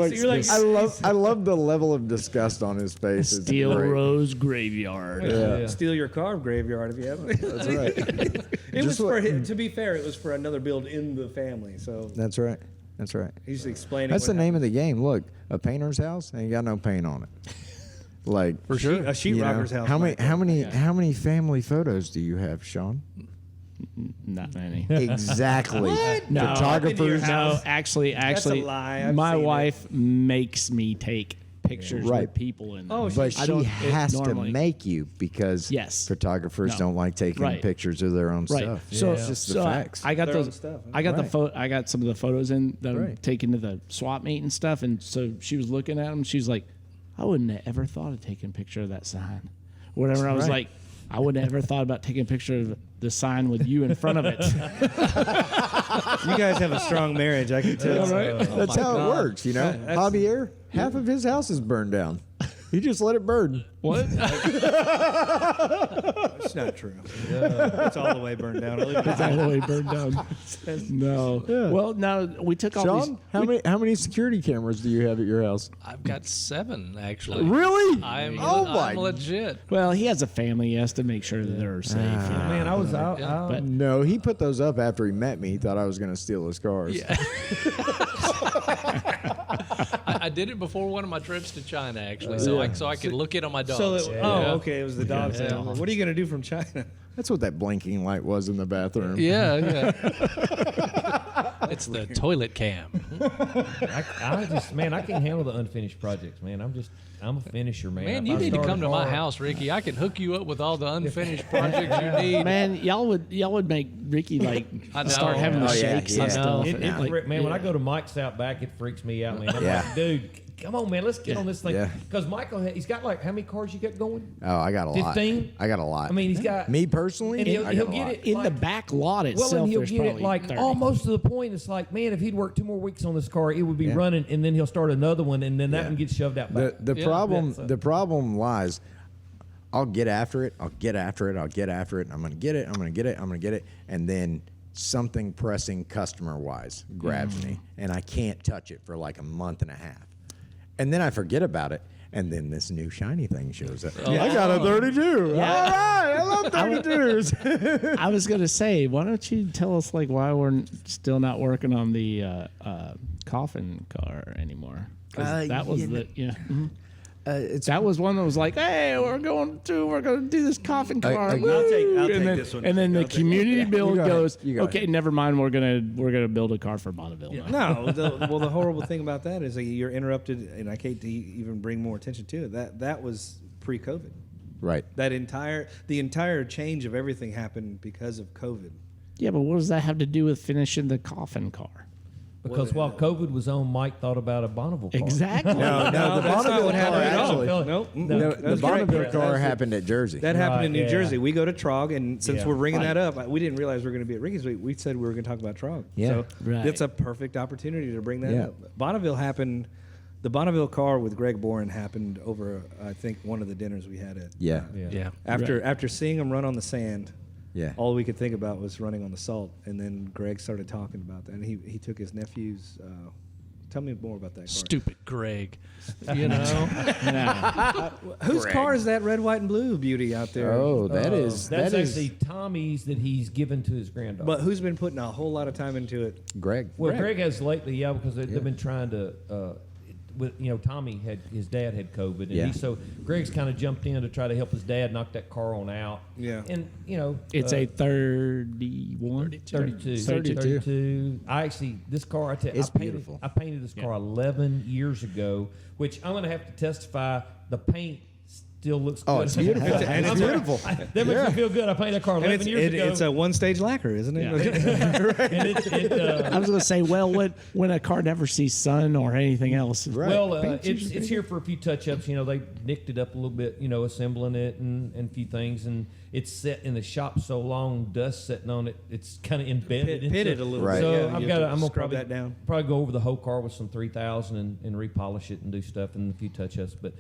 I love the level of disgust on his face. It's Steel great. Rose Graveyard. Yeah. steal your carb graveyard if you haven't. That's right. It was Just what- to be fair, it was for another build in the family. So That's right. That's right. he's explaining. That's what the name of the game. Look, a painter's house ain't got no paint on it. Like For sure. A sheetrocker's house. How might. how many family photos do you have, Sean? Not many. Exactly. No, Photographers. No, actually, a lie. I've my seen it. wife makes me take pictures Right. with people in them. Oh, But I she don't- it has to normally- make you because Yes. photographers No. don't like taking Right. pictures of their own Right. stuff. So It's just the so facts. I got Their own those stuff, huh? I got Right. I got some of the photos in that I'm Right. taking to the swap meet and stuff, and so she was looking at them. She's like, "I wouldn't have ever thought of taking a picture of that sign." Whatever. I was Right. like, "I wouldn't have ever thought about taking a picture of the sign with you in front of it." You guys have a strong marriage, I can tell. That's how it works, you know. That's- Javier, half of his house is burned down. He just let it burn. What? It's not true. It's all the way burned down. It's all the way burned down. No. Yeah. Well, now we took all Sean, how many security cameras do you have at your house? I've got 7 actually. Really? I'm my! legit. Well, he has a family. He has to make sure that they're safe. Man, I was out. Yeah. But No, he put those up after he met me. He thought I was going to steal his cars. Yeah. I did it before one of my trips to China, actually, so I could look in on my dogs. Okay, it was the dogs. Yeah. What are you going to do from China? That's what that blinking light was in the bathroom. Yeah. It's the toilet cam. I just, man, I can't handle the unfinished projects, man. I'm a finisher, man. Man, If you I need to start a come to my car- house, Ricky. I can hook you up with all the unfinished projects you need. man, y'all would make Ricky like I know. start having the Oh, yeah, shakes yeah. and stuff. It, And, like, man, when I go to Mike's out back, it freaks me out, man. I'm Yeah. like, dude, come on, man, let's get on this thing. Yeah. Because Michael, he's got like, how many cars you got going? Oh, I got a lot. 15? I got a lot. I mean, he's got. me personally, And he'll I got a get lot. it in the like- back lot Well, itself, and he'll there's get it probably like 30. almost to the point. It's like, man, if he'd worked 2 more weeks on this car, it would be Yeah. running, and then he'll start another one, and then that Yeah. one gets shoved out back. The Yeah. problem Yeah, so- the problem lies. I'll get after it. I'll get after it. I'll get after it. I'm gonna get it. I'm gonna get it. I'm gonna get it. And then something pressing customer wise grabs me, and I can't touch it for like a month and a half, and then I forget about it. And then this new shiny thing shows up. I got a 32. Yeah. All right, I love 32s. I was gonna say, why don't you tell us like why we're still not working on the coffin car anymore? 'Cause that was It's that was one that was like, hey, we're gonna do this coffin car. I'll Woo! I'll take and then, this one. And then the community build You go goes, ahead. You go okay, ahead. never mind. We're gonna build a car for Bonneville. now." No, the horrible thing about that is that you're interrupted, and I hate to even bring more attention to it. That was pre-COVID. right. The entire change of everything happened because of COVID. Yeah, but what does that have to do with finishing the coffin car? Because while COVID was on, Mike thought about a Bonneville car. Exactly. No, the that's not Bonneville what car happened at all. actually. Nope. The That's correct. Bonneville car That's it. happened at Jersey. That happened in Right, New yeah. Jersey. We go to Trog, and since Yeah. we're bringing that up, we didn't realize we were going to be at Ricky's. We said we were going to talk about Trog. Yeah. So Right. it's a perfect opportunity to bring that Yeah. up. Bonneville happened. The Bonneville car with Greg Boren happened over, I think, one of the dinners we had at. Yeah. Yeah. After seeing him run on the sand, Yeah. all we could think about was running on the salt. And then Greg started talking about that, and he took his nephew's. Tell me more about that car. Stupid Greg. You know? Whose car is that red, white, and blue beauty out there? Oh, That's that is actually Tommy's that he's given to his granddaughter. But who's been putting a whole lot of time into it? Greg. Well, Greg has lately, yeah, because they've been trying to. Tommy his dad had COVID, and Yeah. so Greg's kind of jumped in to try to help his dad knock that car on out. Yeah. And It's a 31? 32. 32. I actually, this car, It's I beautiful. painted this car 11 years ago, which I'm going to have to testify the paint still looks good. Oh, it's beautiful. And it's beautiful. That makes me feel good. I painted that car And 11 years ago. it's a one-stage lacquer, isn't it? and I was going to say, well, when a car never sees sun or anything else. Right. Well, Paint's it's usually here for a few touch-ups. They nicked it up a little bit, assembling it and a few things. And it's set in the shop so long, dust setting on it, it's kind of embedded. into Pitted it. a little Right. bit. So Yeah, I'm you have to gonna scrub that down. probably go over the whole car with some 3000 and repolish it and do stuff and a few touch-ups. But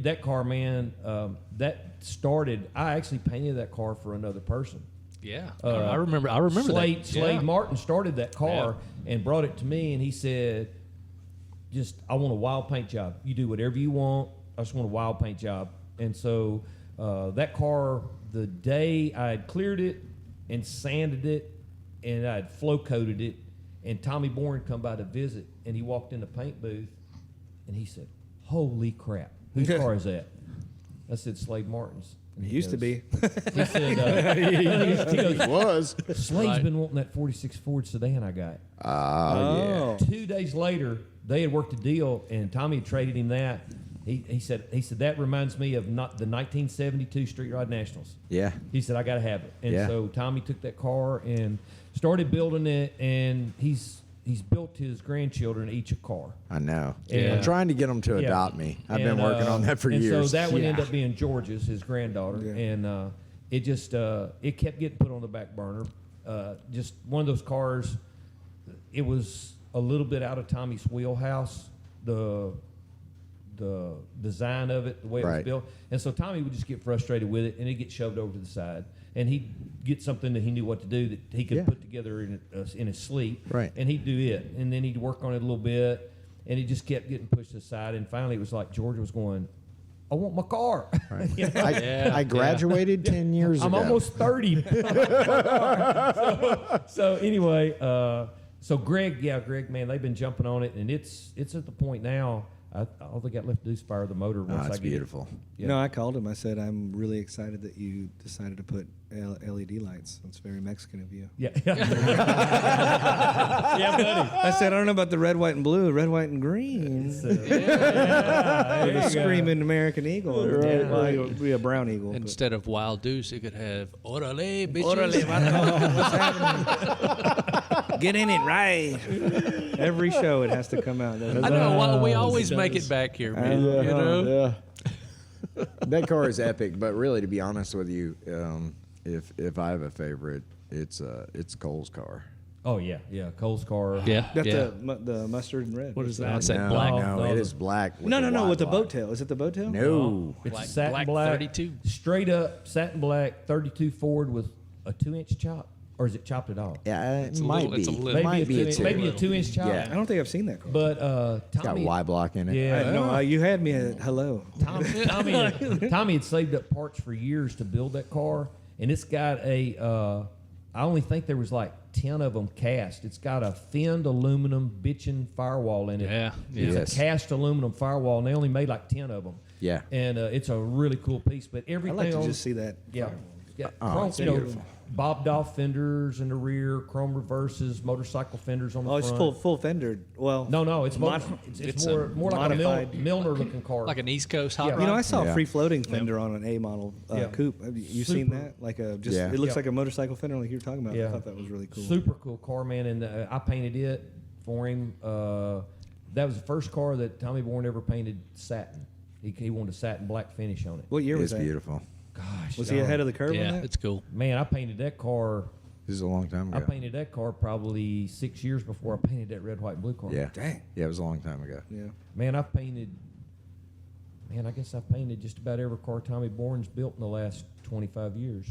that car, man, that started. I actually painted that car for another person. Yeah. I remember Slade, that. Slade Yeah. Martin started that car and brought it to me, and he said, I want a wild paint job. You do whatever you want. I just want a wild paint job. And so that car, the day I had cleared it and sanded it and I had flow coated it, and Tommy Boren come by to visit, and he walked in the paint booth, and he said, "Holy crap, whose car is that?" I said, "Slade Martin's." And It he used to goes- be. He said, he goes, was. Slade's Right. been wanting that 46 Ford sedan I got. Oh. 2 days later, they had worked a deal, and Tommy had traded him that. He said that reminds me of not the 1972 Street Rod Nationals. Yeah. He said, I got to have it. And Yeah. so Tommy took that car and started building it, and he's built his grandchildren each a car. I know. Yeah. I'm trying to get them to Yeah. adopt me. I've been And, working on that for and years. so that would end Yeah. up being George's, his granddaughter, Yeah. and it just it kept getting put on the back burner. Just one of those cars. It was a little bit out of Tommy's wheelhouse. The the design of it, the way it was Right. built. And so Tommy would just get frustrated with it, and it'd get shoved over to the side. And he'd get something that he knew what to do that he could Yeah. put together in his sleep. Right. And he'd do it. And then he'd work on it a little bit, and he just kept getting pushed aside. And finally, it was like Georgia was going, I want my car. Right. You know? I graduated 10 years I'm ago. almost 30. so anyway, so Greg, man, they've been jumping on it, and it's at the point now. All they got left to do is fire the motor. Once That's I get beautiful. It. No, I called him. I said, I'm really excited that you decided to put LED lights. That's very Mexican of you. Yeah. Yeah, buddy. I said, I don't know about the red, white, and blue, red, white, and green. Yeah, With a screaming American eagle. Right. Well, it would be a brown eagle. but- Instead of wild deuce, it could have orale, bitches. Orale, vato. What's happening? Get in it, right? Every show it has to come out. doesn't I it? know. We always make it back here, man. You know? Yeah. That car is epic, but really, to be honest with you, if I have a favorite, it's Cole's car. Oh yeah. Cole's car. Yeah. Got Yeah. the mustard and red. What is I'd that? say No, black. no, it the- is black. No, with the white boat line. tail. Is it the boat tail? No. It's Black- a satin black black 32. straight up satin black 32 Ford with a 2-inch chop, or is it chopped at all? Yeah, it It's a might little- be. it's a little- It might be a two. maybe a 2-inch chop. Yeah. I don't think I've seen that car. But It's got Tommy, Y block in it. yeah, No, you had me at hello. Tommy had saved up parts for years to build that car, and it's got a. I only think there was like 10 of them cast. It's got a thinned aluminum bitchin' firewall in it. Yeah. It's Yes. a cast aluminum firewall, and they only made like 10 of them. Yeah. And it's a really cool piece. But I'd everything like to on, just see that. yeah. Yeah, Oh, chrome, it's you know, beautiful. bobbed off fenders in the rear, chrome reverses, motorcycle fenders on the Oh, front. it's full fendered. Well, No, it's Mod- it's it's more a more like a modified- Milner looking car. Like an East Coast hot Yeah. rod. You know, I saw a Yeah. free floating fender on an A model Yeah. coupe. Have you seen Super. that? Like a just Yeah. it looks Yeah. like a motorcycle fender, like you were talking about. Yeah. I thought that was really cool. Super cool car, man, and I painted it for him. That was the first car that Tommy Boren ever painted satin. He wanted a satin black finish on it. What year was It's that? beautiful. Gosh, Was he ahead of the curve on Yeah, that? it's cool. man? I painted that car. This is a long time I ago. painted that car probably 6 years before I painted that red, white, blue car. Yeah. Dang. Yeah, it was a long time ago. Yeah. Man, I guess I've painted just about every car Tommy Boren's built in the last 25 years.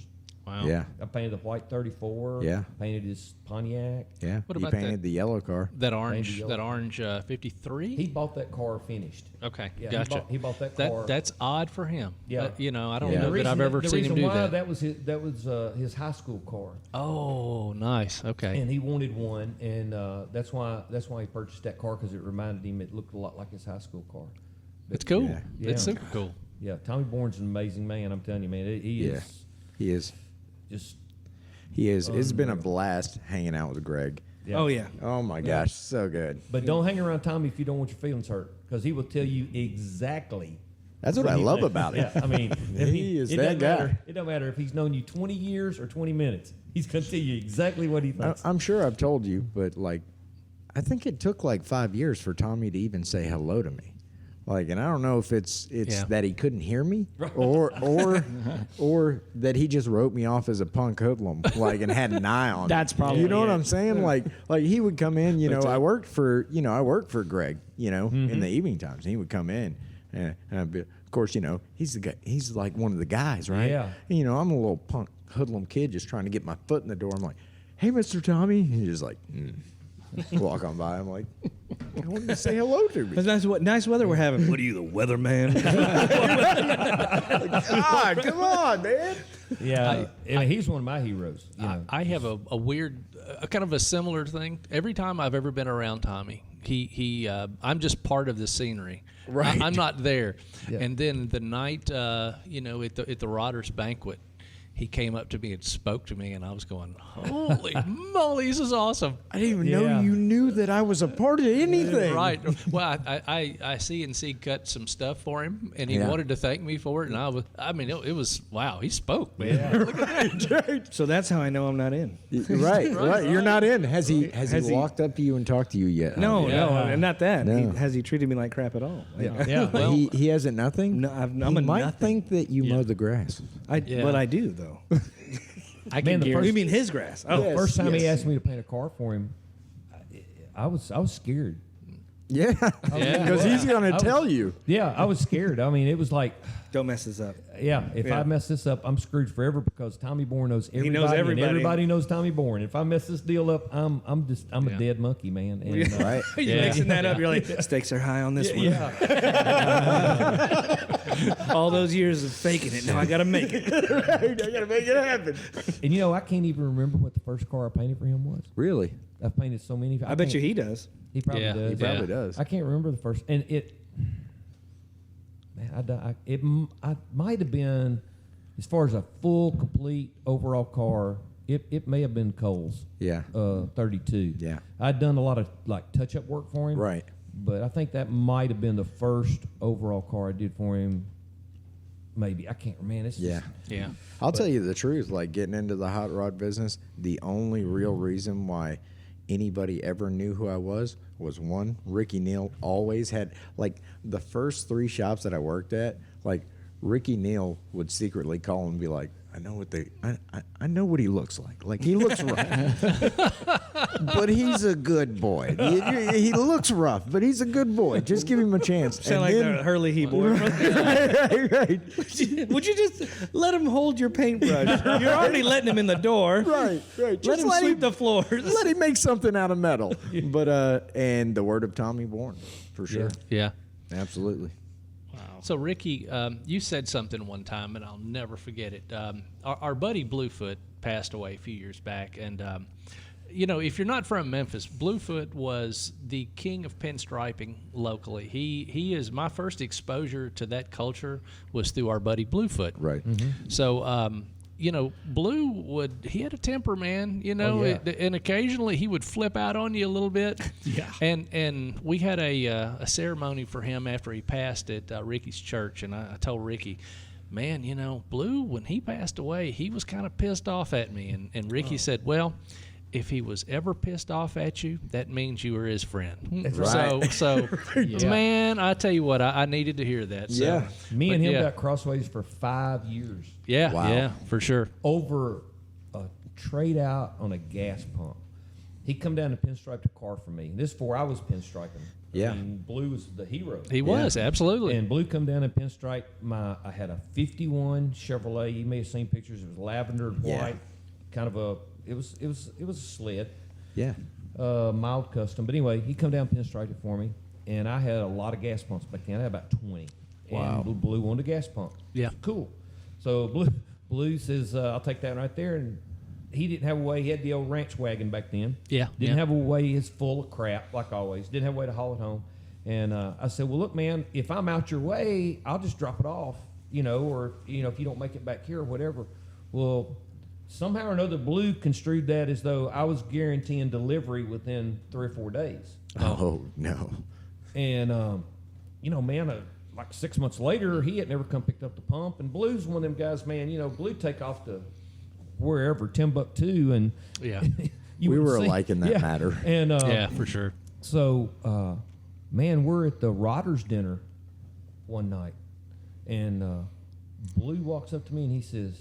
Wow. Yeah. I painted the white 34. Yeah. Painted his Pontiac. Yeah. What He about painted that- the yellow car. That Maybe orange 53. He bought that car finished. Okay, Yeah, gotcha. he bought that car. That's odd for him. Yeah. You know, I don't Yeah. know that I've ever the seen him reason do why, that. was his high school car, Oh, nice. Okay. and he wanted one, and that's why he purchased that car, because it reminded him it looked a lot like his high school car. It's cool. Yeah. It's Yeah. super cool. Yeah, Tommy Boren's an amazing man. I'm telling you, man. He Yeah. is He is. just. He is. It's been a blast hanging out with Greg. Yeah. Oh yeah. Oh my gosh, so good. But don't hang around Tommy if you don't want your feelings hurt, because he will tell you exactly. That's what I he love thinks. about him. Yeah, I mean, He is it that doesn't guy. matter- It don't matter if he's known you 20 years or 20 minutes. He's going to tell you exactly what he thinks. I'm sure I've told you, but like, I think it took like 5 years for Tommy to even say hello to me. Like, and I don't know if it's Yeah. that he couldn't hear me, or that he just wrote me off as a punk hoodlum, like, and had an eye on. That's me. probably You know what it. I'm saying? Like he would come in. You know, I worked for Greg. You know, in the evening times, and he would come in, and I'd be, of course, you know, he's the guy. He's like one of the guys, right? Yeah. And, you know, I'm a little punk hoodlum kid just trying to get my foot in the door. I'm like, hey, Mr. Tommy. And he's just like, walk on by. I'm like, I wanted to say hello to me. It's nice weather we're having. What are you, the weatherman? God, come on, man. Yeah, I mean, he's one of my heroes. You know. I have a weird, kind of a similar thing. Every time I've ever been around Tommy, I'm just part of the scenery. Right. I'm not there. Yeah. And then the night, you know, at the Rodders banquet, he came up to me and spoke to me, and I was going, "Holy moly, this is awesome!" I didn't even Yeah. know you knew that I was a part of anything. Right. Well, I CNC cut some stuff for him, and he Yeah. wanted to thank me for it, and it was wow. He spoke, man. Right. So that's how I know I'm not in. Right. You're not in. Has he Has he- walked up to you and talked to you yet? No, Yeah. no, and not that. No. Has he treated me like crap at all? Yeah. Well, he hasn't nothing. No, I'm he a might nothing. think that you mow the grass. Yeah. But I do though. I Man, can the guarantee. You mean his grass? Oh, Yes. First time he asked me to paint a car for him, I was scared. Yeah, because he's going to tell you. Yeah, I was scared. I mean, it was like, Don't mess this up. yeah, if Yeah. I mess this up, I'm screwed forever because Tommy Boren knows everybody. knows everybody. And everybody knows Tommy Boren. If I mess this deal up, I'm a dead monkey, man. And, Right. You're mixing that up. You're like, stakes are high on this one. yeah. All those years of faking it. Now I got to make it. I got to make it happen. And I can't even remember what the first car I painted for him was. Really? I've painted so many. I bet you he does. He probably Yeah, does. He probably does. I can't remember the first, and it. Man, I might have been, as far as a full, complete overall car. It may have been Cole's. Yeah. 32. Yeah. I'd done a lot of like touch-up work for him. Right. But I think that might have been the first overall car I did for him. Maybe I can't remember. It's Yeah. Yeah. I'll tell you the truth. Like getting into the hot rod business, the only real reason why anybody ever knew who I was one, Ricky Neal always had, like, the first 3 shops that I worked at, like, Ricky Neal would secretly call and be like, I know what he looks like. Like, he looks rough, but he's a good boy. He looks rough, but he's a good boy. Just give him a chance. Sound like the Hurley He boy. right. Would you just let him hold your paintbrush? You're already letting him in the door. Right. Let Just him sweep the floors. let him make something out of metal. But and the word of Tommy Boren, for sure. Yeah. Absolutely. So, Ricky, you said something one time, and I'll never forget it. Our buddy Bluefoot passed away a few years back, and, if you're not from Memphis, Bluefoot was the king of pinstriping locally. He is my first exposure to that culture was through our buddy Bluefoot. Right. So, Blue he had a temper, man, Oh, yeah. and occasionally he would flip out on you a little bit. Yeah. And we had a ceremony for him after he passed at Ricky's church, and I told Ricky, man, Blue, when he passed away, he was kind of pissed off at me. And Ricky said, well, if he was ever pissed off at you, that means you were his friend. right. So man, I tell you what, I needed to hear that. So, Yeah. Me and but him yeah. got crossways for 5 years Yeah, Wow. yeah, for sure. over a trade out on a gas pump. He come down and pinstriped a car for me. This before I was pinstriping. Yeah. I mean, Blue was the hero. He was, absolutely. And Blue come down and pinstripe I had a 51 Chevrolet. You may have seen pictures. It was lavender and Yeah. white. Kind of it was a sled. Yeah. Mild custom. But anyway, he come down and pinstriped it for me. And I had a lot of gas pumps back then. I had about 20. Wow. And Blue wanted a gas pump. Yeah. Cool. So Blue says, I'll take that right there. And he didn't have a way. He had the old ranch wagon back then. Yeah, Didn't yeah. have a way. It's full of crap, like always. Didn't have a way to haul it home. And I said, well, look, man, if I'm out your way, I'll just drop it off, or, if you don't make it back here or whatever. Well, somehow or another, Blue construed that as though I was guaranteeing delivery within 3 or 4 days. Oh, no. And, man, like 6 months later, he had never come picked up the pump. And Blue's one of them guys, man, Blue take off to wherever, Timbuktu, and Yeah. you We wouldn't were see- alike in that matter. And Yeah, for sure. so, man, we're at the Rotters dinner one night, and Blue walks up to me and he says,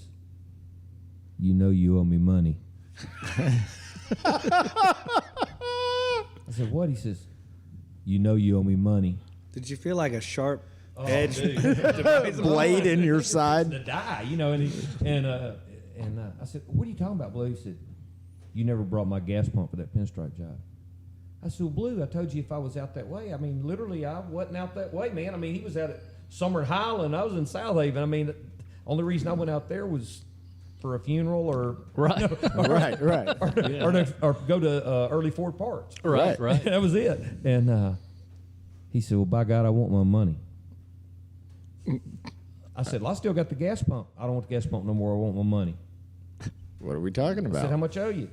you owe me money. I said, what? He says, you owe me money. Did you feel like a sharp edge? Blade in your side. The die, and I said, what are you talking about, Blue? He said, you never brought my gas pump for that pinstripe job. I said, well, Blue, I told you if I was out that way. I mean, literally, I wasn't out that way, man. I mean, he was out at Summer Highland. I was in South Haven. I mean, the only reason I went out there was for a funeral or Right. Right. or go to early Ford Parts. Right. That was it. And he said, well, by God, I want my money. I said, well, I still got the gas pump. I don't want the gas pump no more. I want my money. What are we talking I said, how about? much I owe you?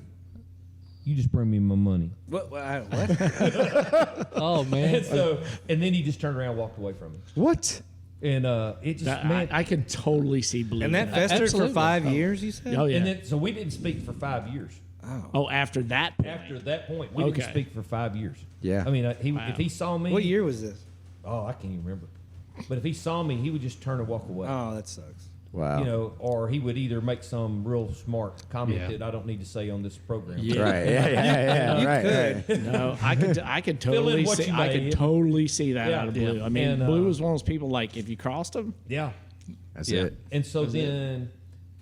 You just bring me my money. What? Oh, man. And then he just turned around and walked away from me. What? And it just, man. I can totally see Blue. And that in festered Absolutely. for 5 years, you said? Oh, yeah. And then, so we didn't speak for 5 years. Oh, after that point. After that point, we Okay. didn't speak for 5 years. Yeah. I mean, Wow. if he saw me. What year was this? Oh, I can't even remember. But if he saw me, he would just turn and walk away. Oh, that sucks. Wow. You know, or he would either make some real smart comment Yeah. that I don't need to say on this program. Yeah. Right. Yeah. Right. No, I could Fill in totally what see. you I may. could totally see that Yeah. out of Blue. Yeah. I mean, And, Blue was one of those people like if you crossed him, Yeah. That's Yeah. it. And so then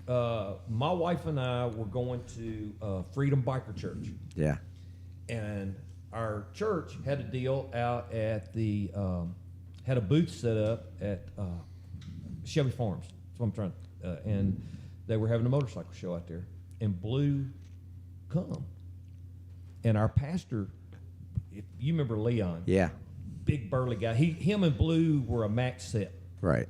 my wife and I were going to Freedom Biker Church. Yeah. And our church had a deal out at the had a booth set up at Chevy Farms. That's what I'm trying. And they were having a motorcycle show out there, and Blue come. And our pastor, if you remember Leon, Yeah. big burly guy. Him and Blue were a max set. Right.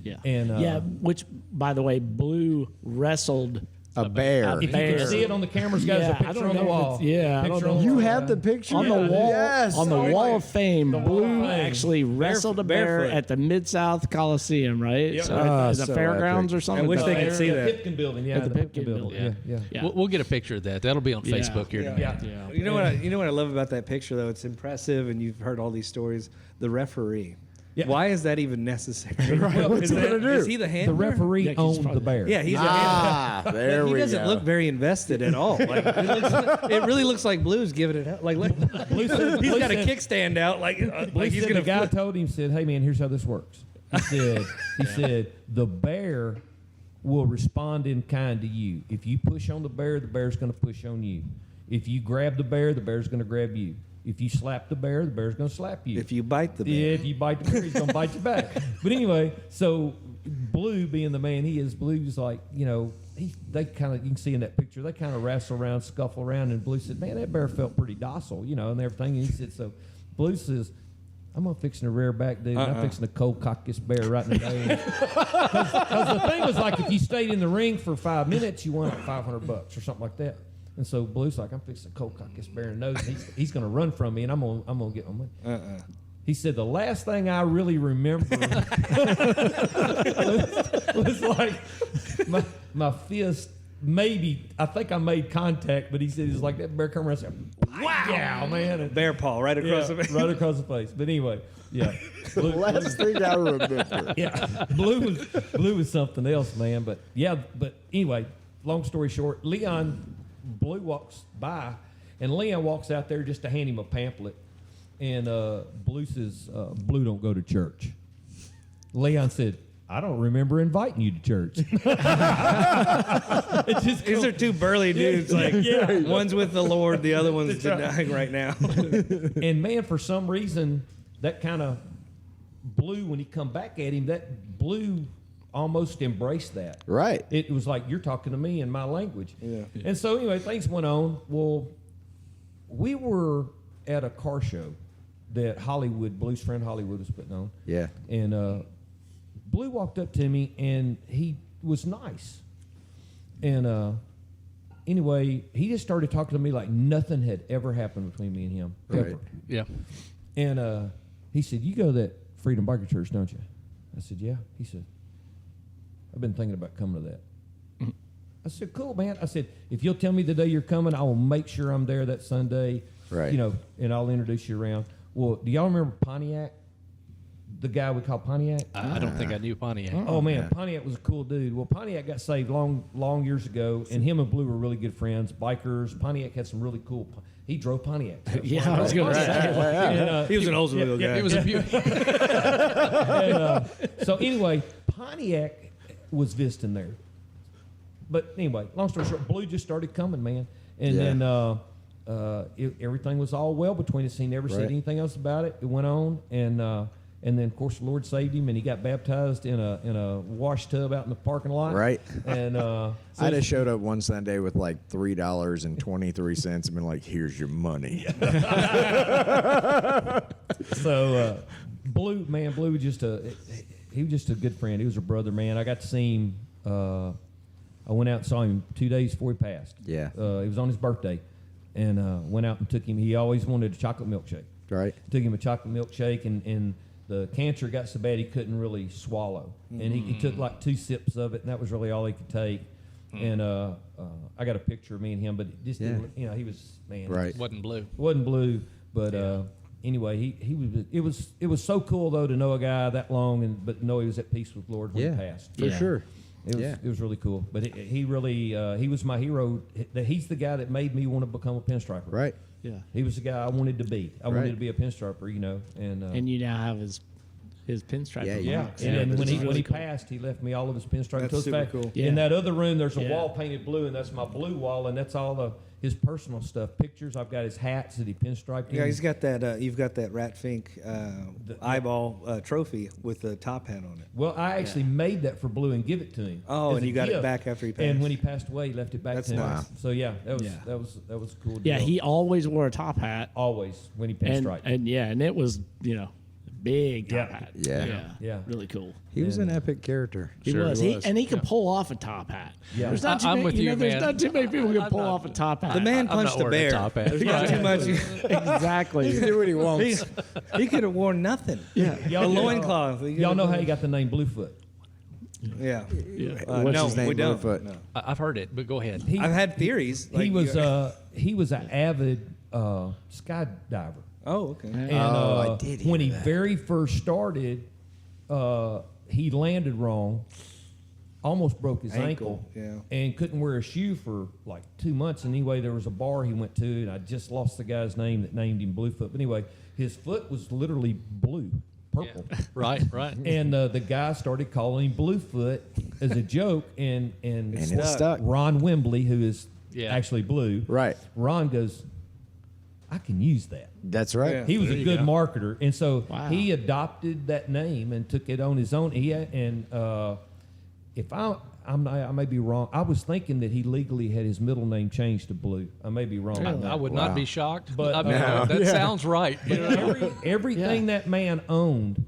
yeah, And, yeah. Which, by the way, Blue wrestled A bear. If you Bear. can see it on the cameras, guys, Yeah, a I picture don't on the know if wall. it's- yeah, I don't Picture know. on the You wall, have yeah. the picture on the wall. Yes. On the Oh wall my- of fame, Wall of Blue Fame. actually wrestled a bear Barefoot. at the Mid-South Coliseum, right? Yep. So Ah, at the so fairgrounds epic. or something. I wish The they could fair- see The that. Pipkin building, yeah. At the The Pipkin Pipkin building, building, yeah. Yeah. We'll get a picture of that. That'll be on Yeah. Facebook here. Yeah. tonight. Yeah. You know what I love about that picture though? It's impressive, and you've heard all these stories. The referee. Yeah. Why is that even necessary? Right, what's is, he gonna do? is he the The handler? referee Yeah, 'cause he's owned probably- the bear. Yeah, he's Ah, the there he we doesn't go. look very invested at all. Like it really looks like Blue's giving it out. Like look, he's got a kickstand out. Like he's The gonna guy flip. told him, said, "Hey man, here's how this works." He said the bear will respond in kind to you. If you push on the bear's going to push on you. If you grab the bear's going to grab you. If you slap the bear's going to slap you. If you bite the bear. If you bite the bear, he's gonna bite you back. But anyway, so Blue, being the man he is, Blue's like, you know, they kind of, you can see in that picture, they kind of wrestle around, scuffle around, and Blue said, man, that bear felt pretty docile, you know, and everything. And he said, so Blue says, I'm gonna fixing to rear back, dude. I'm fixing to cold cock this bear right in the nose. Because the thing was like, if you stayed in the ring for 5 minutes, you won $500 or something like that. And so Blue's like, I'm fixing to cold cock this bear in the nose. He's going to run from me, and I'm gonna get my money. He said the last thing I really remember was like my fist. Maybe I think I made contact, but he said it's like that bear come around and said, "Wow, man!" And, Bear paw right across the face. right across the face. But anyway, yeah. Blue, Last thing I remember. yeah, Blue was something else, man. But yeah, but anyway, long story short, Blue walks by, and Leon walks out there just to hand him a pamphlet, and Blue says, "Blue don't go to church." Leon said, "I don't remember inviting you to church." It just These are two burly dudes. Like Yeah. one's with the Lord, the other one's denying right now. And man, for some reason, that kind of Blue, when he come back at him, that Blue almost embraced that. Right. It was like, you're talking to me in my language. Yeah. And so anyway, things went on. Well, we were at a car show that Blue's friend Hollywood was putting on. Yeah. And Blue walked up to me, and he was nice. And anyway, he just started talking to me like nothing had ever happened between me and him. Right. Ever. Yeah. And he said, "You go to that Freedom Biker Church, don't you?" I said, "Yeah." He said, "I've been thinking about coming to that." I said, "Cool, man." I said, "If you'll tell me the day you're coming, I will make sure I'm there that Sunday." Right. You know, and I'll introduce you around. Well, do y'all remember Pontiac? The guy we call Pontiac? I don't think I knew Pontiac. Oh man, Pontiac was a cool dude. Well, Pontiac got saved long years ago, and him and Blue were really good friends, bikers. Pontiac had some really cool. He drove Pontiac. Yeah, I was going to say. And, He was an Oldsmobile guy. It was a beauty. so anyway, Pontiac was visiting there. But anyway, long story short, Blue just started coming, man, and Yeah. then everything was all well between us. He never said Right. anything else about it. It went on, and then of course the Lord saved him, and he got baptized in a wash tub out in the parking lot. Right. And so I just showed up one Sunday with like $3.23 and been like, "Here's your money." So Blue was just he was just a good friend. He was a brother, man. I got to see him. I went out and saw him 2 days before he passed. Yeah. It was on his birthday, and went out and took him. He always wanted a chocolate milkshake. Right. Took him a chocolate milkshake, and the cancer got so bad he couldn't really swallow, and he took like 2 sips of it, and that was really all he could take. And I got a picture of me and him, but it just didn't, you know, he was, man, Right. Wasn't blue. wasn't Blue, but anyway, he was so cool though to know a guy that long, but know he was at peace with the Lord when Yeah. he passed. For Yeah. sure. It was really cool. But he really he was my hero. He's the guy that made me want to become a pinstriper. Right. Yeah. He was the guy I wanted to be. I wanted to be a pinstriper, you know. And you now have his pinstripe. Yeah, box. and when he really cool. passed, he left me all of his pinstripe That's tools super back. cool. Yeah. In that other room, there's a Yeah. wall painted blue, and that's my blue wall, and that's all his personal stuff. Pictures. I've got his hats that he pinstriped. Yeah, in. he's got that. You've got that Rat Fink eyeball trophy with the top hat on it. Well, I actually made that for Blue and give it to him. Oh, as and a you got it gift. back after he passed. And when he passed away, he left it back That's to him. nice. So yeah, that Yeah. was a cool. Yeah, deal. he always wore a top hat. always when he And, pinstriped. and it was, big top Yeah. hat. Yeah. Yeah. Really cool. He was an epic character. He was. And he could pull off a top hat. Yeah. There's not too I'm many, with you, there's man. not too many people who can I'm pull not- off a top hat. the man I'm punched not a wearing a bear. top hat. There's not too much. Exactly. He can do what he wants. He could have worn nothing. Yeah. A loincloth. Y'all know how he got the name Bluefoot? Yeah. What's no, his name? we don't. Bluefoot? No. I've heard it, but go ahead. I've had theories. He was an avid skydiver. Oh, okay. And I did hear when he that. very first started, he landed wrong, almost broke his ankle, yeah. and couldn't wear a shoe for like 2 months. And anyway, there was a bar he went to, and I just lost the guy's name that named him Bluefoot. But anyway, his foot was literally blue, purple. Yeah. Right. And the guy started calling him Bluefoot as a joke, and it stuck. Ron Whimbley, who is Yeah. actually blue, Right. Ron goes, I can use that. That's right. Yeah. He was There a you good go. marketer, and so Wow. he adopted that name and took it on his own. If I may be wrong, I was thinking that he legally had his middle name changed to Blue. I may be wrong. on I that. would Wow. not be shocked, But- but I mean, No. that sounds right. But everything that man owned,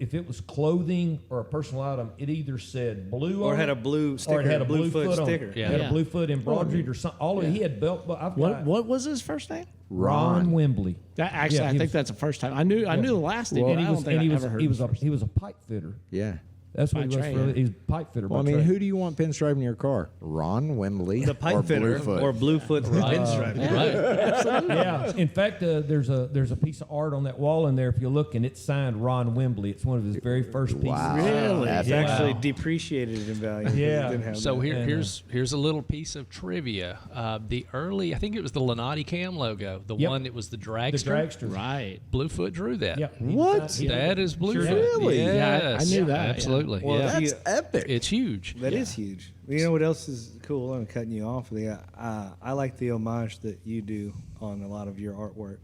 if it was clothing or a personal item, it either said Blue Or on had it, a blue sticker, or it had a Bluefoot Bluefoot on sticker. it. Yeah. It had Yeah. a Bluefoot embroidered or something. All of it. He had belt. But I've got What was his first name? Ron Whimbley. That actually, Yeah, I he think was- that's the first time. I knew the last name. Well, but I don't think I ever heard he his was first. he was a pipe fitter. Yeah. That's what By he was. trade, For, yeah. he's a pipe fitter. Well, I by mean, trade. who do you want pinstriping your car? Ron Whimbley The or pipe fitter Bluefoot? or Bluefoot pinstripe. Right. Yeah. In fact, there's a piece of art on that wall in there. If you look, and it's signed Ron Whimbley. It's one of his very first pieces. Wow. Really? That's It's actually Wow. depreciated in value. Yeah. It didn't have So that. here's a little piece of trivia. The early, I think it was the Lenati Cam logo, the Yep. one that was the The Dragster. Dragster. Right. Bluefoot drew that. Yeah. What? He did. That is Bluefoot. Really? Yeah, I Yes. knew that, yeah. Absolutely. Well, yeah. if That's epic. It's huge. That is huge. You know what else is cool? I'm cutting you off. I like the homage that you do on a lot of your artwork.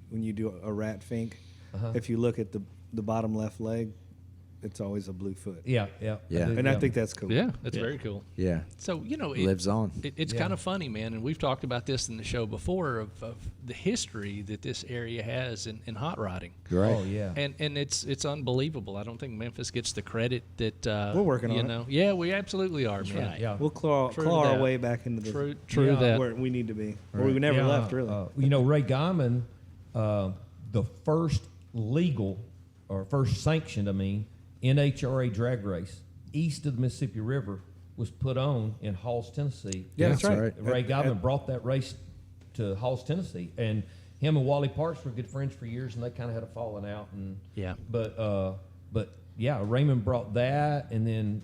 When you do a rat fink, if you look at the bottom left leg, it's always a Bluefoot. Yeah. Yeah. Yeah. And I think that's cool. Yeah, that's very cool. Yeah. So Lives on. It's Yeah. kind of funny, man, and we've talked about this in the show before of the history that this area has in hot rodding. Right. Oh yeah. And it's unbelievable. I don't think Memphis gets the credit that We're working on it. it. Yeah, we absolutely are, man. right. Yeah. We'll claw True our that. way back into the True Yeah. that. where we need to be. Or we never Yeah, left, really. Ray Guyman, the first legal or first sanctioned, NHRA drag race east of the Mississippi River was put on in Halls, Tennessee. Yeah, that's right. Ray Guyman brought that race to Halls, Tennessee, and him and Wally Parks were good friends for years, and they kind of had a falling out. And Yeah. but yeah, Raymond brought that, and then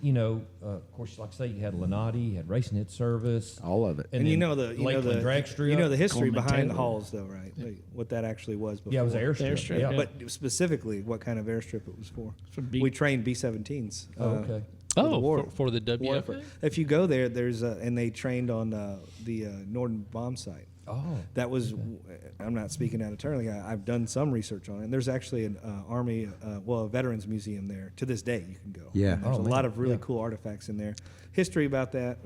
of course, like I say, you had Lenati, you had Racing Hit Service, All of it. And you know the Lakeland Drag Strip. you know the history Coleman behind Taylor. Halls, though, right? Like, what that actually was before. Yeah, it was an airstrip. Airstrip, yeah. yeah. But specifically, what kind of airstrip it was for? For B- We trained B-17s. Oh, okay. for the Oh, war. for the war WFA? effort. If you go there, there's and they trained on the Norden bomb site. Oh, That was, I'm not speaking out of turn. I've done some research on it. And there's actually an Army, a Veterans Museum there. To this day, you can go. Yeah. And there's Oh, a man. lot of really Yeah. cool artifacts in there. History about that.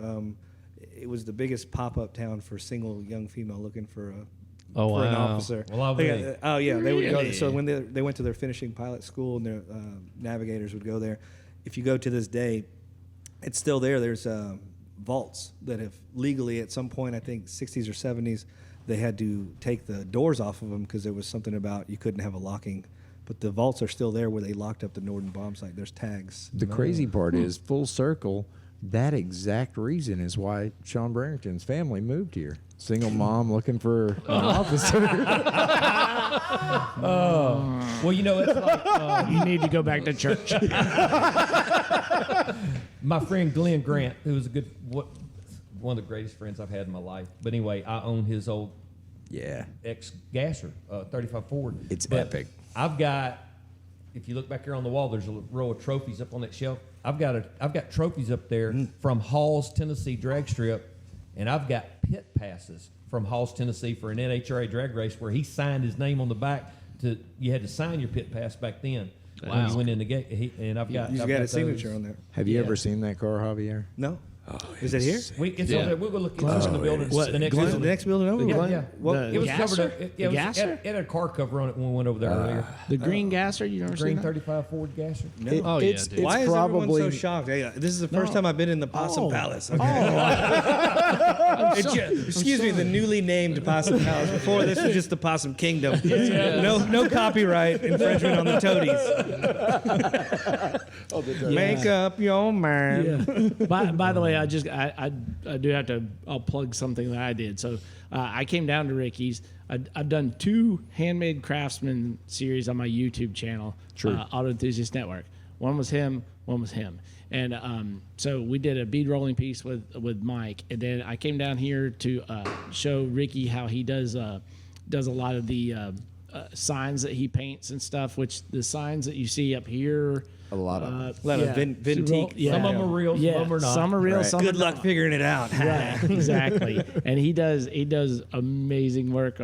It was the biggest pop-up town for single young female looking for an officer. Well, I'll They be- got- oh yeah, they would go. Really? So when they went to their finishing pilot school, and their navigators would go there. If you go to this day, it's still there. There's vaults that have legally, at some point, I think 60s or 70s, they had to take the doors off of them because there was something about you couldn't have a locking. But the vaults are still there where they locked up the Norden bomb site. There's tags. The crazy part is, full circle, that exact reason is why Sean Barrington's family moved here. Single mom looking for an officer. well, it's like You need to go back to church. my friend Glenn Grant, who was one of the greatest friends I've had in my life. But anyway, I own his old ex-gasser, 35 Ford. It's But epic. I've got, if you look back here on the wall, there's a row of trophies up on that shelf. I've got trophies up there from Hall's Tennessee drag strip, and I've got pit passes from Hall's Tennessee for an NHRA drag race where he signed his name on the back. You had to sign your pit pass back then when you went in the gate. And I've got You I've got got a signature on there. Have you ever seen that car, Javier? No. Is it here? It's over there. We'll go look into the building. What, The next Is it building. the next building over? Yeah. The It was gasser? covered up. It Gasser? had a car cover on it when we went over there earlier. The green gasser, you never Green seen that? 35 Ford gasser. It- Oh, yeah, it's, dude. it's Why is everyone probably so shocked? Hey, this is the first time I've been in the Possum Oh. Palace. Okay. Excuse me, the newly named Possum Palace. Before this was just the Possum Kingdom. No copyright infringement on the toadies. Make up your mind. Yeah. by the way, I do have to. I'll plug something that I did. So I came down to Ricky's. I've done 2 handmade craftsman series on my YouTube channel, Auto Enthusiast Network. One was him, one was him, and so we did a bead rolling piece with Mike, and then I came down here to show Ricky how he does a lot of the signs that he paints and stuff. Which the signs that you see up here. a lot of A lot of Vintique. Yeah. Some of them are real, some of them are not. Some are real, Right. some Good are luck not. figuring it out. Right, exactly. And he does amazing work.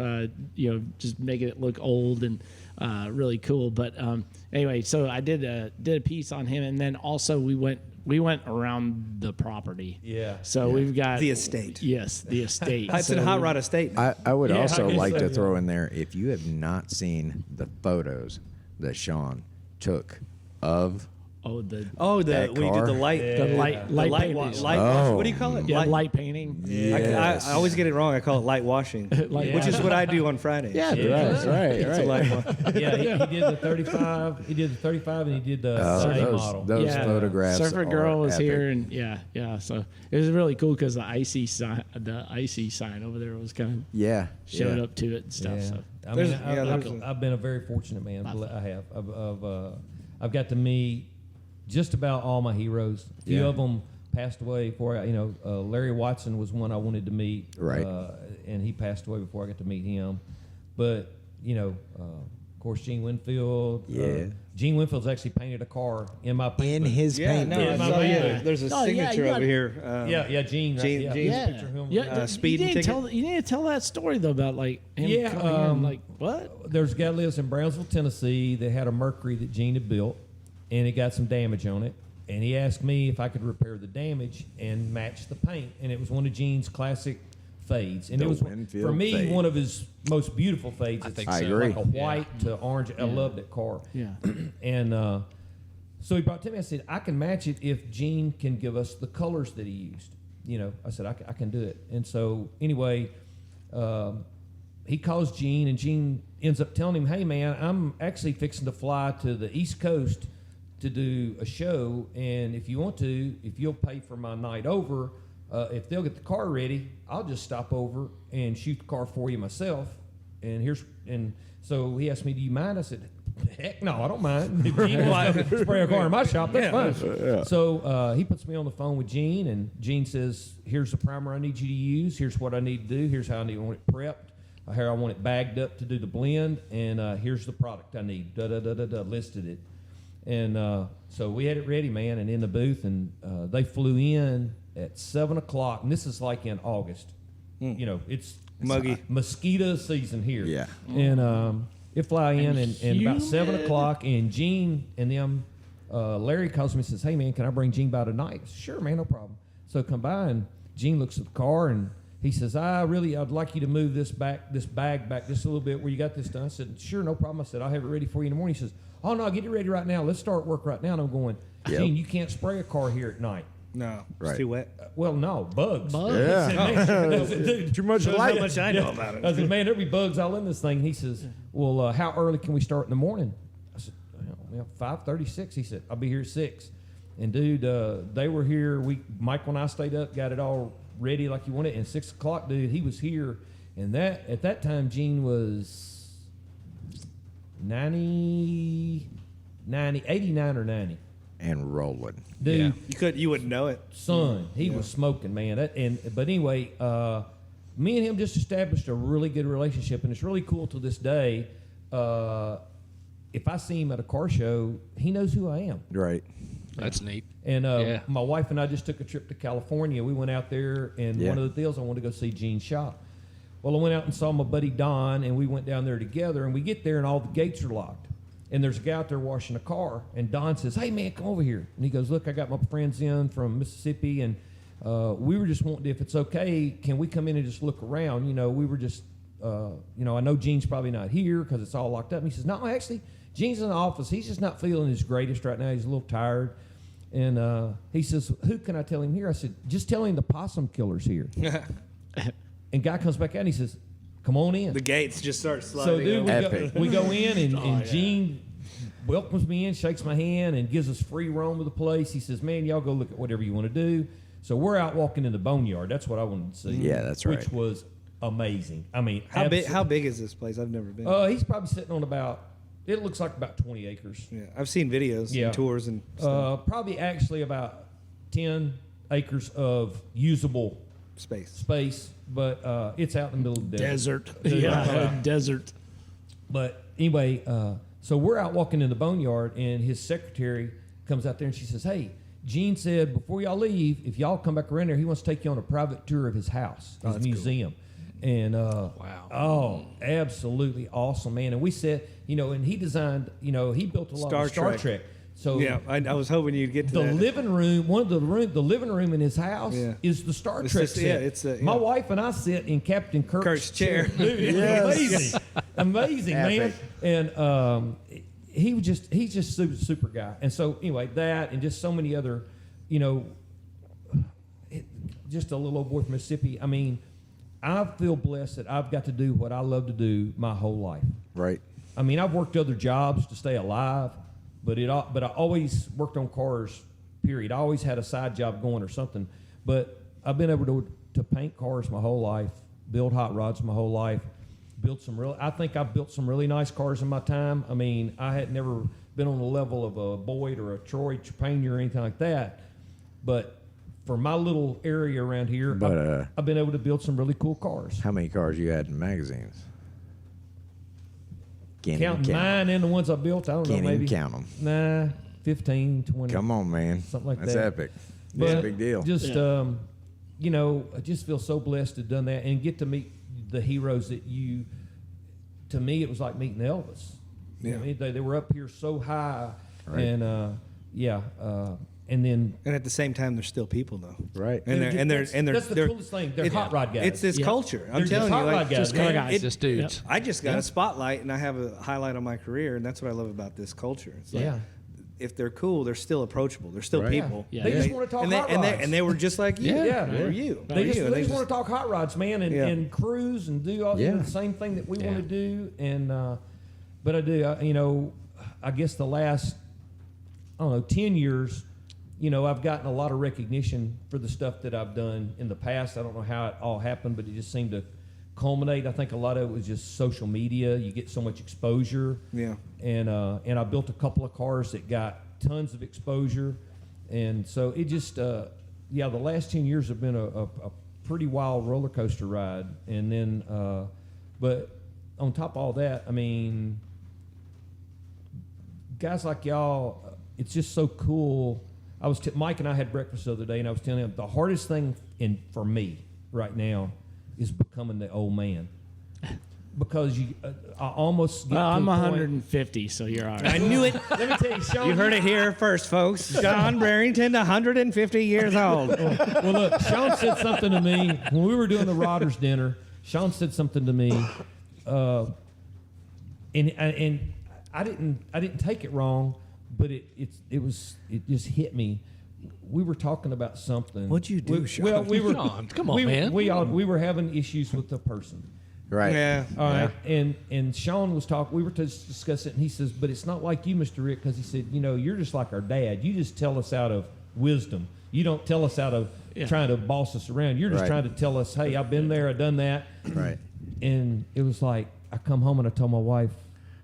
Just making it look old and really cool. But anyway, so I did a piece on him, and then also we went around the property. Yeah. So we've got The estate. Yes, the estate. Hudson So Hot Rod Estate. I would Yeah, also I guess like so, to yeah. throw in there, if you have not seen the photos that Sean took of We That did car? the light. the light light painting. wash. Oh. What do you call it? Yeah, light painting. Yes. I always get it wrong. I call it light washing, which is what I do on Fridays. Yeah, Right. It's a light wash. Yeah, he did the 35. He did the 35, and he did the Sunny model. Those photographs. Surfer are Girl was epic. here, and yeah. So it was really cool because the icy sign over there was kind of showed up to it and stuff. Yeah. So I mean, there's I've been a very fortunate man. I have. I've got to meet just about all my heroes. A few of them passed away before Larry Watson was one I wanted to meet. Right. And he passed away before I got to meet him. But, of course, Gene Winfield. Yeah. Gene Winfield's actually painted a car in my paint In booth. his paint. No, booth. I saw there's a Oh, yeah, signature you got over it. here. Gene. Right? Gene's yeah, picture of him. yeah. Speeding you need ticket. you need to tell that story though about like him Yeah, coming here and, like what? There's a guy that lives in Brownsville, Tennessee, that had a Mercury that Gene had built, and it got some damage on it. And he asked me if I could repair the damage and match the paint. And it was one of Gene's classic fades. And The it was, Winfield for me, fade. one of his most beautiful fades. It's think I so. agree. like a white to orange. I love that car. Yeah. And so he brought it to me. I said, I can match it if Gene can give us the colors that he used. I said, I can do it. And so anyway, he calls Gene, and Gene ends up telling him, hey, man, I'm actually fixing to fly to the East Coast to do a show, and if you'll pay for my night over, if they'll get the car ready, I'll just stop over and shoot the car for you myself. And so he asked me, do you mind? I said, heck no, I don't mind. If Gene wants to spray a car in my shop, that's fine. So he puts me on the phone with Gene, and Gene says, here's the primer I need you to use. Here's what I need to do. Here's how I want it prepped. Here I want it bagged up to do the blend, and here's the product I need. Listed it. And so we had it ready, man, and in the booth, and they flew in at 7 o'clock, and this is like in August. It's Muggy. mosquito season here. Yeah. And it fly in, and about 7 humid. o'clock, and Gene and them, Larry calls me and says, hey, man, can I bring Gene by tonight? I said, sure, man, no problem. So come by, and Gene looks at the car, and he says, I'd like you to move this bag back just a little bit where you got this done. I said, sure, no problem. I said, I'll have it ready for you in the morning. He says, oh, no, get it ready right now. Let's start work right now. And I'm going, Gene, you can't spray a car here at night. No, it's Right. too wet. Well, no, bugs. Bugs? Yeah. I said, "Dude, Too much Shows light. how much I know about it. I said, man, there'll be bugs all in this thing. And he says, well, how early can we start in the morning? I said, 5:36. He said, I'll be here at 6. And, dude, they were here. Michael and I stayed up, got it all ready like you wanted. And 6 o'clock, dude, he was here. And at that time, Gene was 89 or 90. and rolling. Dude, You wouldn't know it. son, he was smoking, man. But anyway, me and him just established a really good relationship, and it's really cool to this day. If I see him at a car show, he knows who I am. Right. That's neat. And Yeah. my wife and I just took a trip to California. We went out there, and Yeah. one of the deals I wanted to go see Gene's shop. Well, I went out and saw my buddy Don, and we went down there together, and we get there, and all the gates are locked. And there's a guy out there washing a car, and Don says, "Hey, man, come over here." And he goes, "Look, I got my friends in from Mississippi, and we were just wanting, if it's okay, can we come in and just look around? You know, we were just, I know Gene's probably not here because it's all locked up." And he says, "No, actually, Gene's in the office. He's just not feeling his greatest right now. He's a little tired." And he says, "Who can I tell him here?" I said, "Just tell him the possum killer's here." And guy comes back out and he says, "Come on in." The gates just start So, sliding. dude, Epic. we go in, and Gene welcomes me in, shakes my hand, and gives us free roam of the place. He says, "Man, y'all go look at whatever you want to do." So we're out walking in the boneyard. That's what I wanted to see. Yeah, that's right. Which was amazing. I mean, How big is this place? I've never been. He's probably sitting on about, it looks like about 20 acres. Yeah, I've seen videos Yeah. and tours and stuff. Probably actually about 10 acres of usable space, but it's out in the middle of the desert. Desert. But anyway, so we're out walking in the boneyard, and his secretary comes out there, and she says, "Hey, Gene said before y'all leave, if y'all come back around there, he wants to take you on a private tour of his house, his museum." And oh, absolutely awesome, man. And we said, and he designed, he built a lot of Star Trek. So Yeah, I was hoping you'd get to the that. living room, the living room in his house is the Star It's Trek just- set. yeah, it's a- My yeah. wife and I sit in Captain Kirk's chair. Dude, it's amazing, man. Epic. And he's just super guy. And so anyway, that and just so many other, just a little old boy from Mississippi. I mean, I feel blessed that I've got to do what I love to do my whole life. Right. I mean, I've worked other jobs to stay alive, but I always worked on cars. Period. I always had a side job going or something. But I've been able to paint cars my whole life, build hot rods my whole life, I think I've built some really nice cars in my time. I mean, I had never been on the level of a Boyd or a Troy Trepanier or anything like that. But for my little area around here, But, I've been able to build some really cool cars. How many cars you had in magazines? Can't Counting even count. mine and the ones I built, I don't Can't know, maybe. even count them. Nah, 15, 20. Come on, man. Something like That's that. epic. That's a big deal. Just, I just feel so blessed to have done that and get to meet the heroes that to me, it was like meeting Elvis. Yeah. I mean, they were up here so high. Right. And, and then. And at the same time, they're still people, though. Right. And they're that's the coolest thing. They're hot rod guys. It's this Yeah. culture. I'm They're telling just you, hot like, rod guys. just man. guys. Just dudes. I just got a spotlight, and I have a highlight on my career, and that's what I love about this culture. It's like, Yeah. if they're cool, they're still approachable. They're still Right. people. Yeah. They Yeah. just want to talk and hot they, rods. and they were just like you. Yeah. They were you. They just, were you. they And just want to talk hot rods, man, and, Yeah. and cruise and do all Yeah. the same thing that we Yeah. want to do. And but I do, I guess the last, 10 years, I've gotten a lot of recognition for the stuff that I've done in the past. I don't know how it all happened, but it just seemed to culminate. I think a lot of it was just social media. You get so much exposure. Yeah. And I built a couple of cars that got tons of exposure. And so it just, the last 10 years have been a pretty wild roller coaster ride. And then, but on top of all that, I mean, guys like y'all, it's just so cool. Mike and I had breakfast the other day, and I was telling him the hardest thing for me right now is becoming the old man. Because I almost get Well, to I'm a point- 150, so you're all I right. knew it. Let me tell you, Sean. You heard it here first, folks. John Barrington, 150 years old. Well, look, Sean said something to me when we were doing the Rodders dinner. Sean said something to me, and I didn't take it wrong, but it just hit me. We were talking about something. What'd you do, Sean? Well, we were. Sean, come on, man. We were having issues with the person. Right. Yeah. All right, and Sean was talking. We were discussing it, and he says, "But it's not like you, Mr. Rick, because he said, you're just like our dad. You just tell us out of wisdom. You don't tell us out of trying to boss us around. You're just Right. trying to tell us, hey, I've been there, I've done that." Right. And it was like I come home and I told my wife,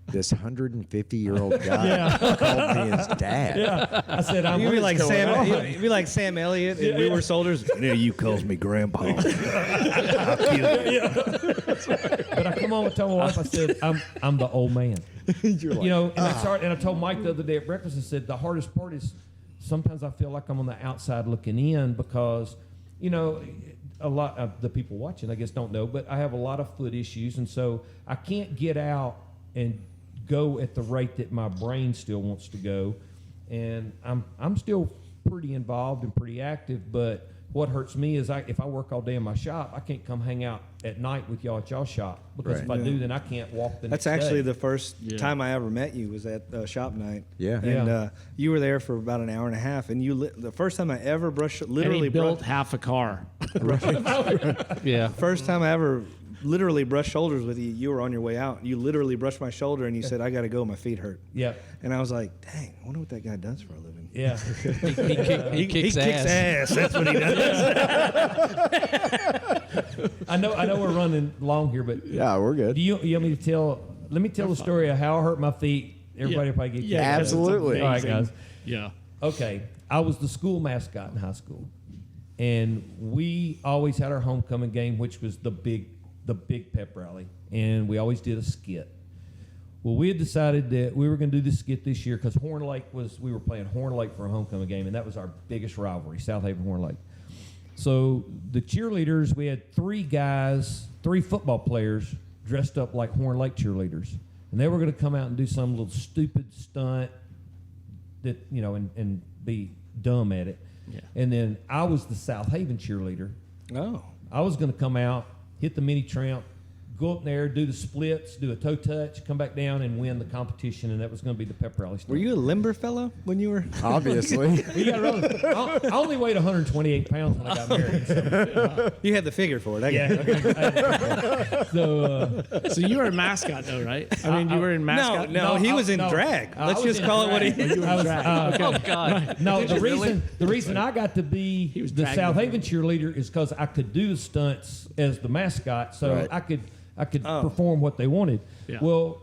this 150-year-old guy called me his dad. Yeah, I said, I'm You'd be like going on? You'd be like Sam Elliott, and we were soldiers. You calls me Grandpa. How cute. But I come home and tell my wife, I said, I'm the old man. You're like, You know, and I told Mike the other day at breakfast, I said, the hardest part is sometimes I feel like I'm on the outside looking in because, you know, a lot of the people watching, I guess, don't know, but I have a lot of foot issues, and so I can't get out and go at the rate that my brain still wants to go, and I'm still pretty involved and pretty active, but what hurts me is if I work all day in my shop, I can't come hang out at night with y'all at y'all's shop, because if I do, then I can't walk the next That's actually day. the first time I ever met you was at shop night. Yeah. And you were there for about an hour and a half, and the first time I ever And he built half a car. Yeah. First time I ever literally brushed shoulders with you, you were on your way out. You literally brushed my shoulder, and you said, "I got to go. My feet hurt." Yeah. And I was like, "Dang, I wonder what that guy does for a living." Yeah. He kicks ass. That's what he does. I know we're running long here, but yeah, we're good. do you want me to tell? Let me tell the story of how I hurt my feet. Everybody probably get Yeah, kicked. absolutely. All right, guys. Yeah. Okay, I was the school mascot in high school, and we always had our homecoming game, which was the big pep rally, and we always did a skit. Well, we had decided that we were going to do this skit this year because we were playing Horn Lake for a homecoming game, and that was our biggest rivalry, South Haven Horn Lake. So the cheerleaders, we had three football players dressed up like Horn Lake cheerleaders, and they were going to come out and do some little stupid stunt that, you know, and be dumb at it. Yeah. And then I was the South Haven cheerleader. Oh. I was going to come out, hit the mini tramp, go up there, do the splits, do a toe touch, come back down and win the competition, and that was going to be the pep rally stuff. Were you a limber fellow when you were? Obviously. You got I only weighed 128 pounds when I got married. So, You had the figure for it. I get it. so So you were a mascot, though, right? I mean, you were in mascot. No, he was in drag. Let's just call it what he is. You were in drag. Oh God. no, the reason I got to be was the dragging South the Haven cheerleader is because I could do the stunts as the mascot, so Right. I could perform what they wanted. Yeah. Well,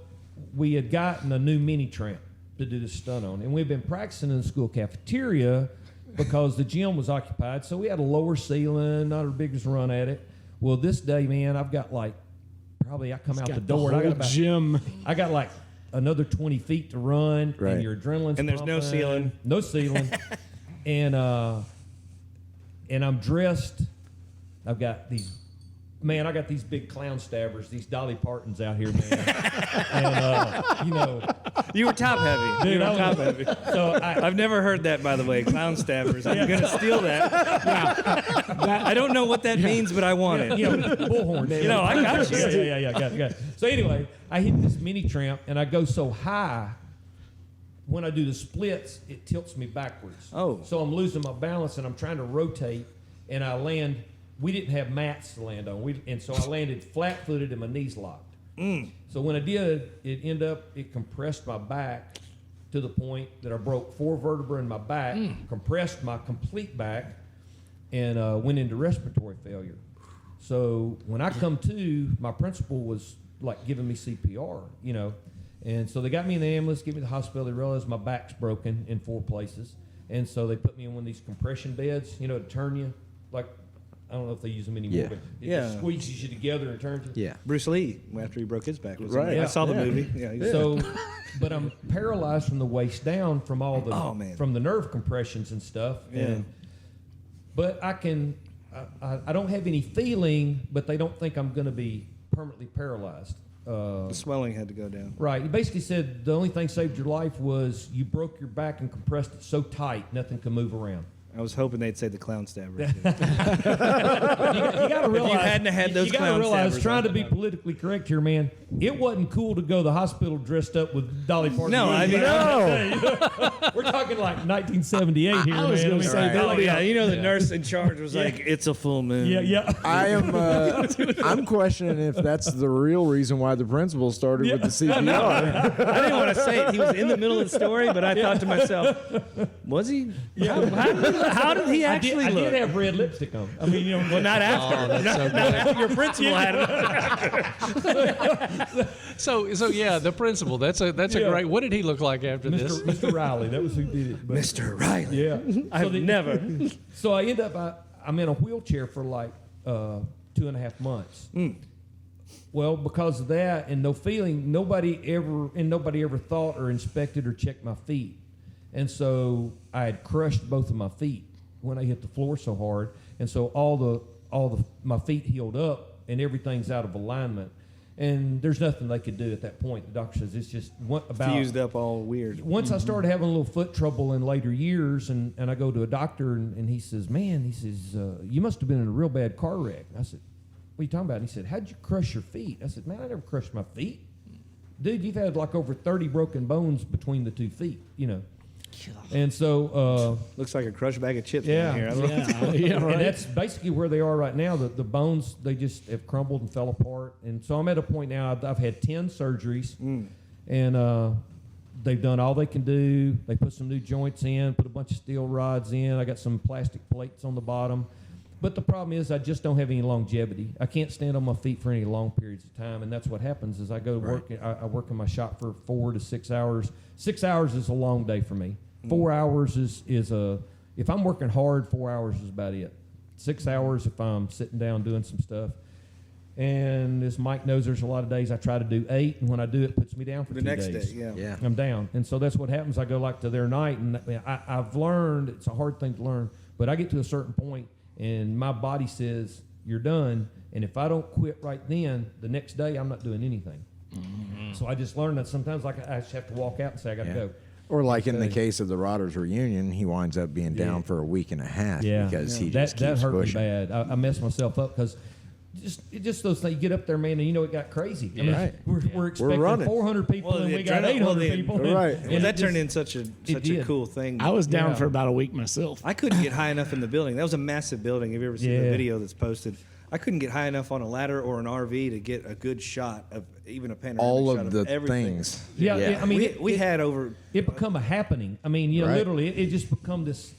we had gotten a new mini tramp to do this stunt on, and we've been practicing in the school cafeteria because the gym was occupied, so we had a lower ceiling, not our biggest run at it. Well, this day, man, I've got like probably I come out the door, and I got about gym. I got like another 20 feet to run, Right. and your adrenaline's And there's no pumping. ceiling. No ceiling. and I'm dressed. I've got these, man, I got these big Clownstabbers, these Dolly Partons out here, man. And, you know. You were top heavy. Dude, You were I was- top heavy. So I've never heard that, by the way. Clownstabbers. I'm going to steal that. I don't know what that means, but I want it. you know, bullhorn. You know, I got you. Yeah, got it. So anyway, I hit this mini tramp, and I go so high, when I do the splits, it tilts me backwards. Oh. So I'm losing my balance, and I'm trying to rotate, and I land. We didn't have mats to land on, and so I landed flat-footed, and my knees locked. So when I did, it compressed my back to the point that I broke 4 vertebrae in my back, compressed my complete back, and went into respiratory failure. So when I come to, my principal was like giving me CPR, you know. And so they got me in the ambulance, get me to the hospital. They realized my back's broken in 4 places. And so they put me in one of these compression beds, you know, to turn you. Like, I don't know if they use them anymore, Yeah. but it Yeah. just squeezes you together and turns you. Yeah. Bruce Lee, after he broke his back. Was Right. in there. I Yeah. saw the Yeah. movie. Yeah. He- So, but I'm paralyzed from the waist down from all the Oh, man. from the nerve compressions and stuff. Yeah. And, but I don't have any feeling, but they don't think I'm going to be permanently paralyzed. the swelling had to go down. Right. He basically said the only thing saved your life was you broke your back and compressed it so tight nothing can move around. I was hoping they'd say the Clownstabbers. You got to realize. you hadn't had those you got to realize, Clownstabbers trying to on. be politically correct here, man. It wasn't cool to go to the hospital dressed up with Dolly Parton. No, I mean, We're talking like 1978 here, I was man. gonna say Oh, that'll be yeah, you know the nurse in charge was like, "It's a full moon." Yeah. I am. I'm questioning if that's the real reason why the principal started with the CPR. I didn't want to say it. He was in the middle of the story, but I thought to myself, "Was he? How did he How did he actually I look? did have red lipstick on. I mean, Well, not after. Oh, that's so good. Your principal had it. So yeah, the principal. That's a Yeah. great. What did he look like after this? Mr. Riley, that was who did it. But, Mr. Riley. yeah. I've never. So I end up, I'm in a wheelchair for like 2.5 months. Well, because of that and no feeling, nobody ever thought or inspected or checked my feet. And so I had crushed both of my feet when I hit the floor so hard. And so my feet healed up and everything's out of alignment. And there's nothing they could do at that point. The doctor says it's just Fused up all weird. Once I started having a little foot trouble in later years, and I go to a doctor, and he says, you must have been in a real bad car wreck. I said, what are you talking about? And he said, how'd you crush your feet? I said, man, I never crushed my feet. Dude, you've had like over 30 broken bones between the 2 feet, you know. And so... Looks like a crushed bag of chips Yeah. in here. Yeah, And right. that's basically where they are right now. The bones, they just have crumbled and fell apart. And so I'm at a point now, I've had 10 surgeries, and they've done all they can do. They put some new joints in, put a bunch of steel rods in. I got some plastic plates on the bottom. But the problem is I just don't have any longevity. I can't stand on my feet for any long periods of time, and that's what happens is I go to work. I work in my shop for 4 to 6 hours. 6 hours is a long day for me. 4 hours is if I'm working hard, 4 hours is about it. 6 hours if I'm sitting down doing some stuff. And as Mike knows, there's a lot of days I try to do 8, and when I do, it puts me down for The 2 next days. day, Yeah. I'm down. And so that's what happens. I go like to their night, and I've learned, it's a hard thing to learn, but I get to a certain point, and my body says, you're done. And if I don't quit right then, the next day I'm not doing anything. So I just learned that sometimes I just have to walk out and say, I got to Yeah. go. Or like in the case of the Rotters reunion, he winds up being down for a week and a half because he just that keeps hurt pushing. me bad. I messed myself up because just those things. You get up there, man, and you know it got crazy. I mean, Right. we're expecting running. 400 people, Well, and the we got adrenaline- 800 well, the- people. Right. And Well, that it turned just- in such a did. cool thing. I was down Yeah. for about a week myself. I couldn't get high enough in the building. That was a massive building. Have you ever seen the Yeah. video that's posted? I couldn't get high enough on a ladder or an RV to get a good shot of even a panoramic All shot of the everything. things. Yeah, I mean, we had over. it become a happening. I mean, you know, Right. literally, it just become this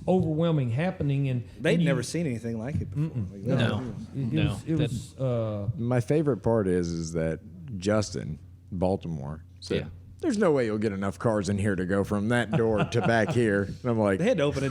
overwhelming happening, and They'd and never seen anything like it before. Like, that No. was- It was My favorite part is that Justin, Baltimore, said, Yeah. there's no way you'll get enough cars in here to go from that door to back here. And I'm like, They had to open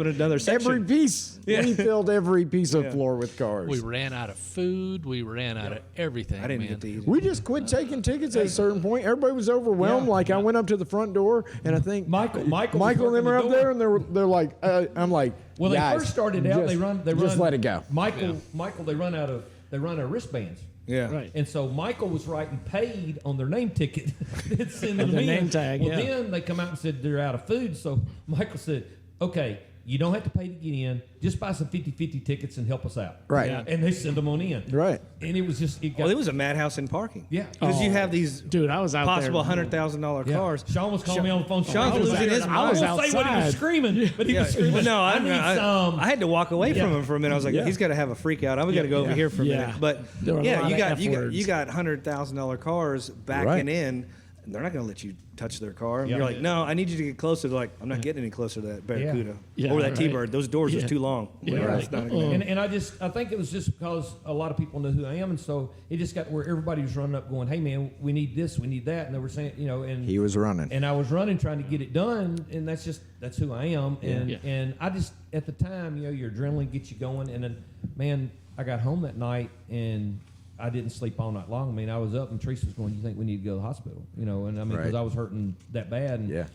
another section. every piece. Yeah. We filled every piece of Yeah. floor with cars. We ran out of food. We ran out of everything. I didn't man. get to eat it. We just quit taking tickets at a certain point. Everybody was overwhelmed. Yeah. Like I went up to the front door, and I think Michael was and them working were the up door. there, and they're like, I'm like, well. They guys, first started out. just, They run. Just let it go. Michael. They run out of wristbands. Yeah. Right. And so Michael was writing paid on their name ticket. They'd send them The in. name tag, Well, yeah. then they come out and said they're out of food. So Michael said, okay, you don't have to pay to get in. Just buy some 50-50 tickets and help us out. Right. Yeah. And they send them on in. Right. And it was just, it got, Well, it was a madhouse in parking. yeah. Because you have these Dude, I was out possible there. $100,000 Yeah. cars. Sean was calling me on the phone. Sean's I was losing out his there. mind. I won't I was say what he was outside. screaming, but he Yeah. was screaming. Well, no, I need some. I had to walk away from Yeah. him for a minute. I was like, Yeah. he's got to have a freak out. I'm got to go over here for a Yeah. minute. But There were a yeah, lot you of got F-words. $100,000 cars backing Right. in. And they're not going to let you touch their car. And Yeah. you're like, no, I need you to get closer. They're like, I'm not getting any closer to that Barracuda Yeah, or that right. T-Bird. Those doors Yeah. are too long. Yeah, Like, right. that's not gonna- And I think it was just because a lot of people know who I am, and so it just got where everybody was running up going, hey, man, we need this, we need that, and they were saying, you know, and He was running. and I was running trying to get it done, and that's who I am, and Yeah. and I just at the time, you know, your adrenaline gets you going, and then, man, I got home that night and I didn't sleep all night long. I mean, I was up and Teresa was going, you think we need to go to the hospital? You know, and I mean, because Right. I was hurting that bad, and Yeah.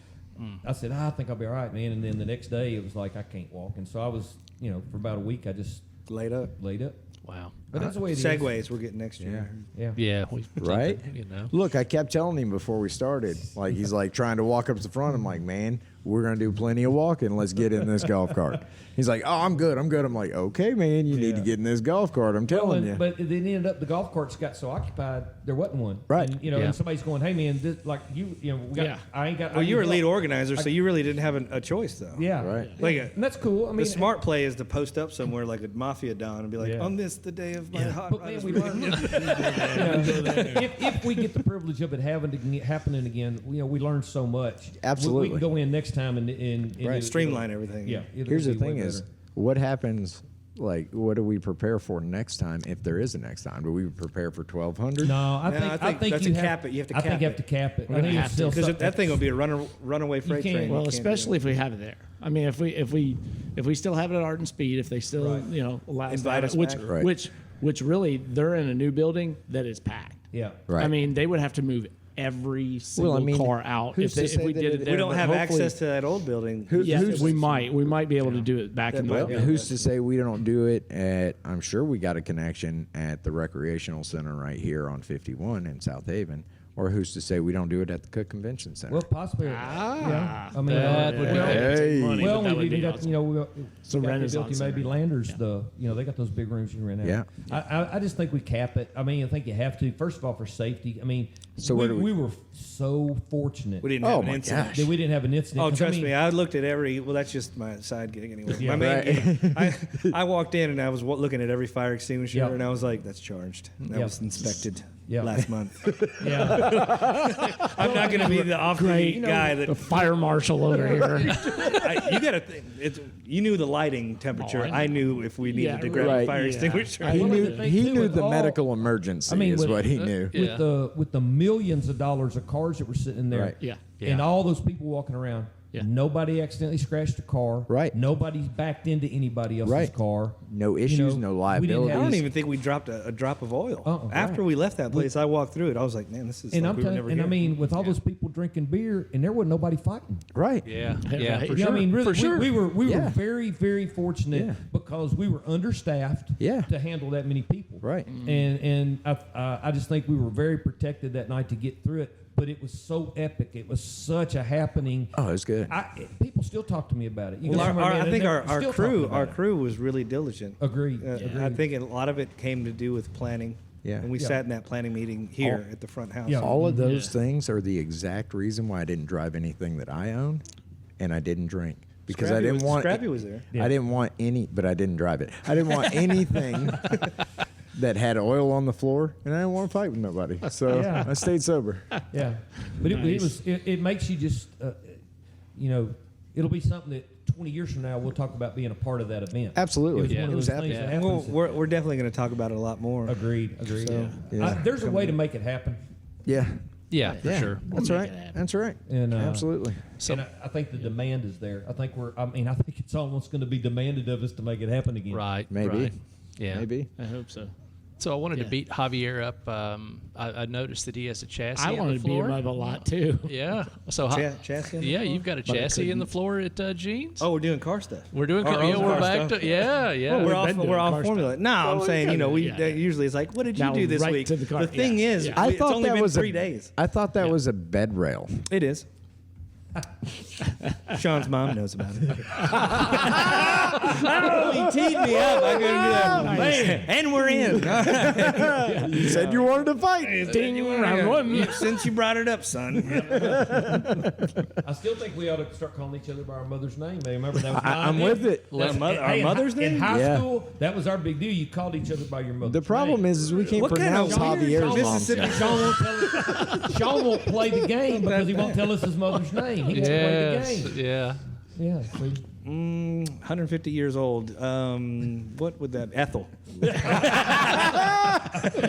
I said, I think I'll be all right, man. And then the next day, it was like I can't walk, and so I was, you know, for about a week, I just laid up. laid up. Wow. But that's the way it is. Segways we're getting next year. Yeah. Yeah. Right? You know. Look, I kept telling him before we started. Like he's like trying to walk up to the front. I'm like, man, we're gonna do plenty of walking. Let's get in this golf cart. He's like, oh, I'm good. I'm like, okay, man, you need to get in this golf cart. I'm telling you. But then ended up the golf carts got so occupied there wasn't one. Right. And, you know, Yeah. and somebody's going, hey man, this, like you know, we got. Yeah. I ain't got. Well, I you were need lead help. organizer, so you really didn't have a choice, though. Yeah. Right. Like and that's cool. I mean, the smart play is to post up somewhere like a mafia don and be like, Yeah. on this, the day if my hot But rod man, is we running. learn. If we get the privilege of it happening again, we learn so much. Absolutely. We can go in next time and Right. Streamline everything. Yeah. Here's the thing: is what happens. Like, what do we prepare for next time if there is a next time? Do we prepare for 1,200? No, No, I think that's you a have cap it. You have to I think cap you have it. to cap it. We're I gonna think have it's to. still Because something- that thing will be a runaway freight can't- train. Well, You can't do especially it. if we have it there. I mean, if we still have it at Art and Speed, if they still Right. allow us to Invite have us it, which back. Right. which really they're in a new building that is packed. Yeah. Right. I mean, they would have to move every single car out who's to if say we that did it it- there. We don't but have hopefully- access to that old building. Yes, we might be able to do it back in the might day. be. Who's to say we don't do it at? I'm sure we got a connection at the recreational center right here on 51 in South Haven. Or who's to say we don't do it at the Cook Convention Center? Well, possibly. Ah, I mean, that would be well, good. Take money, well, but that we would be did that. awesome. It's a Renaissance maybe Center. Landers. They got those big rooms you can rent out. Yeah. I just think we cap it. I mean, I think you have to. First of all, for safety. I mean, So where do we- we were so fortunate We didn't Oh have an my incident. gosh. that we didn't have an incident. Oh, 'Cause, trust me, I looked at every. Well, that's just my side gig anyway. Yeah. My main Right. gig, I walked in and I was looking at every fire extinguisher Yeah. and I was like, "That's charged. That Yeah. was inspected Yeah. last month." Yeah. I'm not going to be the off-duty guy The that fire marshal over here. you got to. You knew the lighting temperature. Oh, I know. I knew if we needed Yeah, to grab right. a fire Yeah. extinguisher. I he Well, knew the thing he too knew with the all- medical emergency I mean, is with- what he knew. Yeah. with the millions of dollars of cars that were sitting there. Right. Yeah. And Yeah. all those people walking around. Yeah. Nobody accidentally scratched a car. Right. Nobody's backed into anybody else's Right. car. No issues, know, no we didn't liability. I have don't these- even think we dropped a drop of oil. After right. we left that place, I walked through it. I was like, "Man, this is." And like I'm we were telling, never and here. I mean, with all those people drinking beer, and there wasn't nobody fighting. Right. Yeah, Yeah, yeah, right. for You know, sure. I mean, really, for sure. we were Yeah. very, very fortunate Yeah. because we were understaffed Yeah. to handle that many people. Right. And I just think we were very protected that night to get through it. But it was so epic. It was such a happening. Oh, it was good. People still talk to me about it. You Well, go somewhere, man, I and think they're our still crew talking about it. was really diligent. Agreed. I Agreed. think a lot of it came to do with planning. Yeah. And we Yeah. sat in that planning meeting here at the front house. Yeah. All of those things are the exact reason why I didn't drive anything that I own, and I didn't drink because Scrappy I didn't want. Scrappy was there. Yeah. I didn't want any, but I didn't drive it. I didn't want anything that had oil on the floor, and I didn't want to fight with nobody. So Yeah. I stayed sober. Yeah, but it makes you just, it'll be something that 20 years from now we'll talk about being a part of that event. Absolutely. It was one of It was those things epic. that Well, happens. we're definitely going to talk about it a lot more. Agreed. So, yeah. There's a way to make it happen, Yeah. Yeah, for Yeah. sure. That's We'll right. make it happen. That's right. and Absolutely. So- and I think the demand is there. I think it's almost going to be demanded of us to make it happen again. Right. Maybe. Right. Yeah. Maybe. I hope so. So I wanted to Yeah. beat Javier up. I noticed that he has a chassis. I on wanted the to beat floor. him up a lot too. Yeah. So chassis on the Yeah, floor? you've got a But I chassis in the couldn't. floor at Jeans. Oh, we're doing car stuff. We're doing. Our Yeah, own we're car back stuff. to. Yeah, yeah. Well, we've been doing we're car off stuff. formula. No, I'm Well, saying, we've we been- yeah. usually it's like, what did you Now do this right week? to the car. thing Yeah. is, Yeah. I it's thought only that been was 3 days. I thought that was a bed rail. It is. Sean's mom knows about it. Oh, he teed me up. I couldn't do that. Man, and we're in. You said you wanted to fight. Ding, round one. Since you brought it up, son. I still think we ought to start calling each other by our mother's name. Man. Remember that was I'm mine. with it. Our mother's In name? high Yeah. school, that was our big deal. You called each other by your mother's The problem name. is we can't What kind of pronounce weird Javier's mom's Mississippi name. Sean won't tell us. Sean won't play the game because he won't tell us his mother's name. He won't play Yes. the game. Yeah. Yeah. See? 150 years old. What would that? Ethel.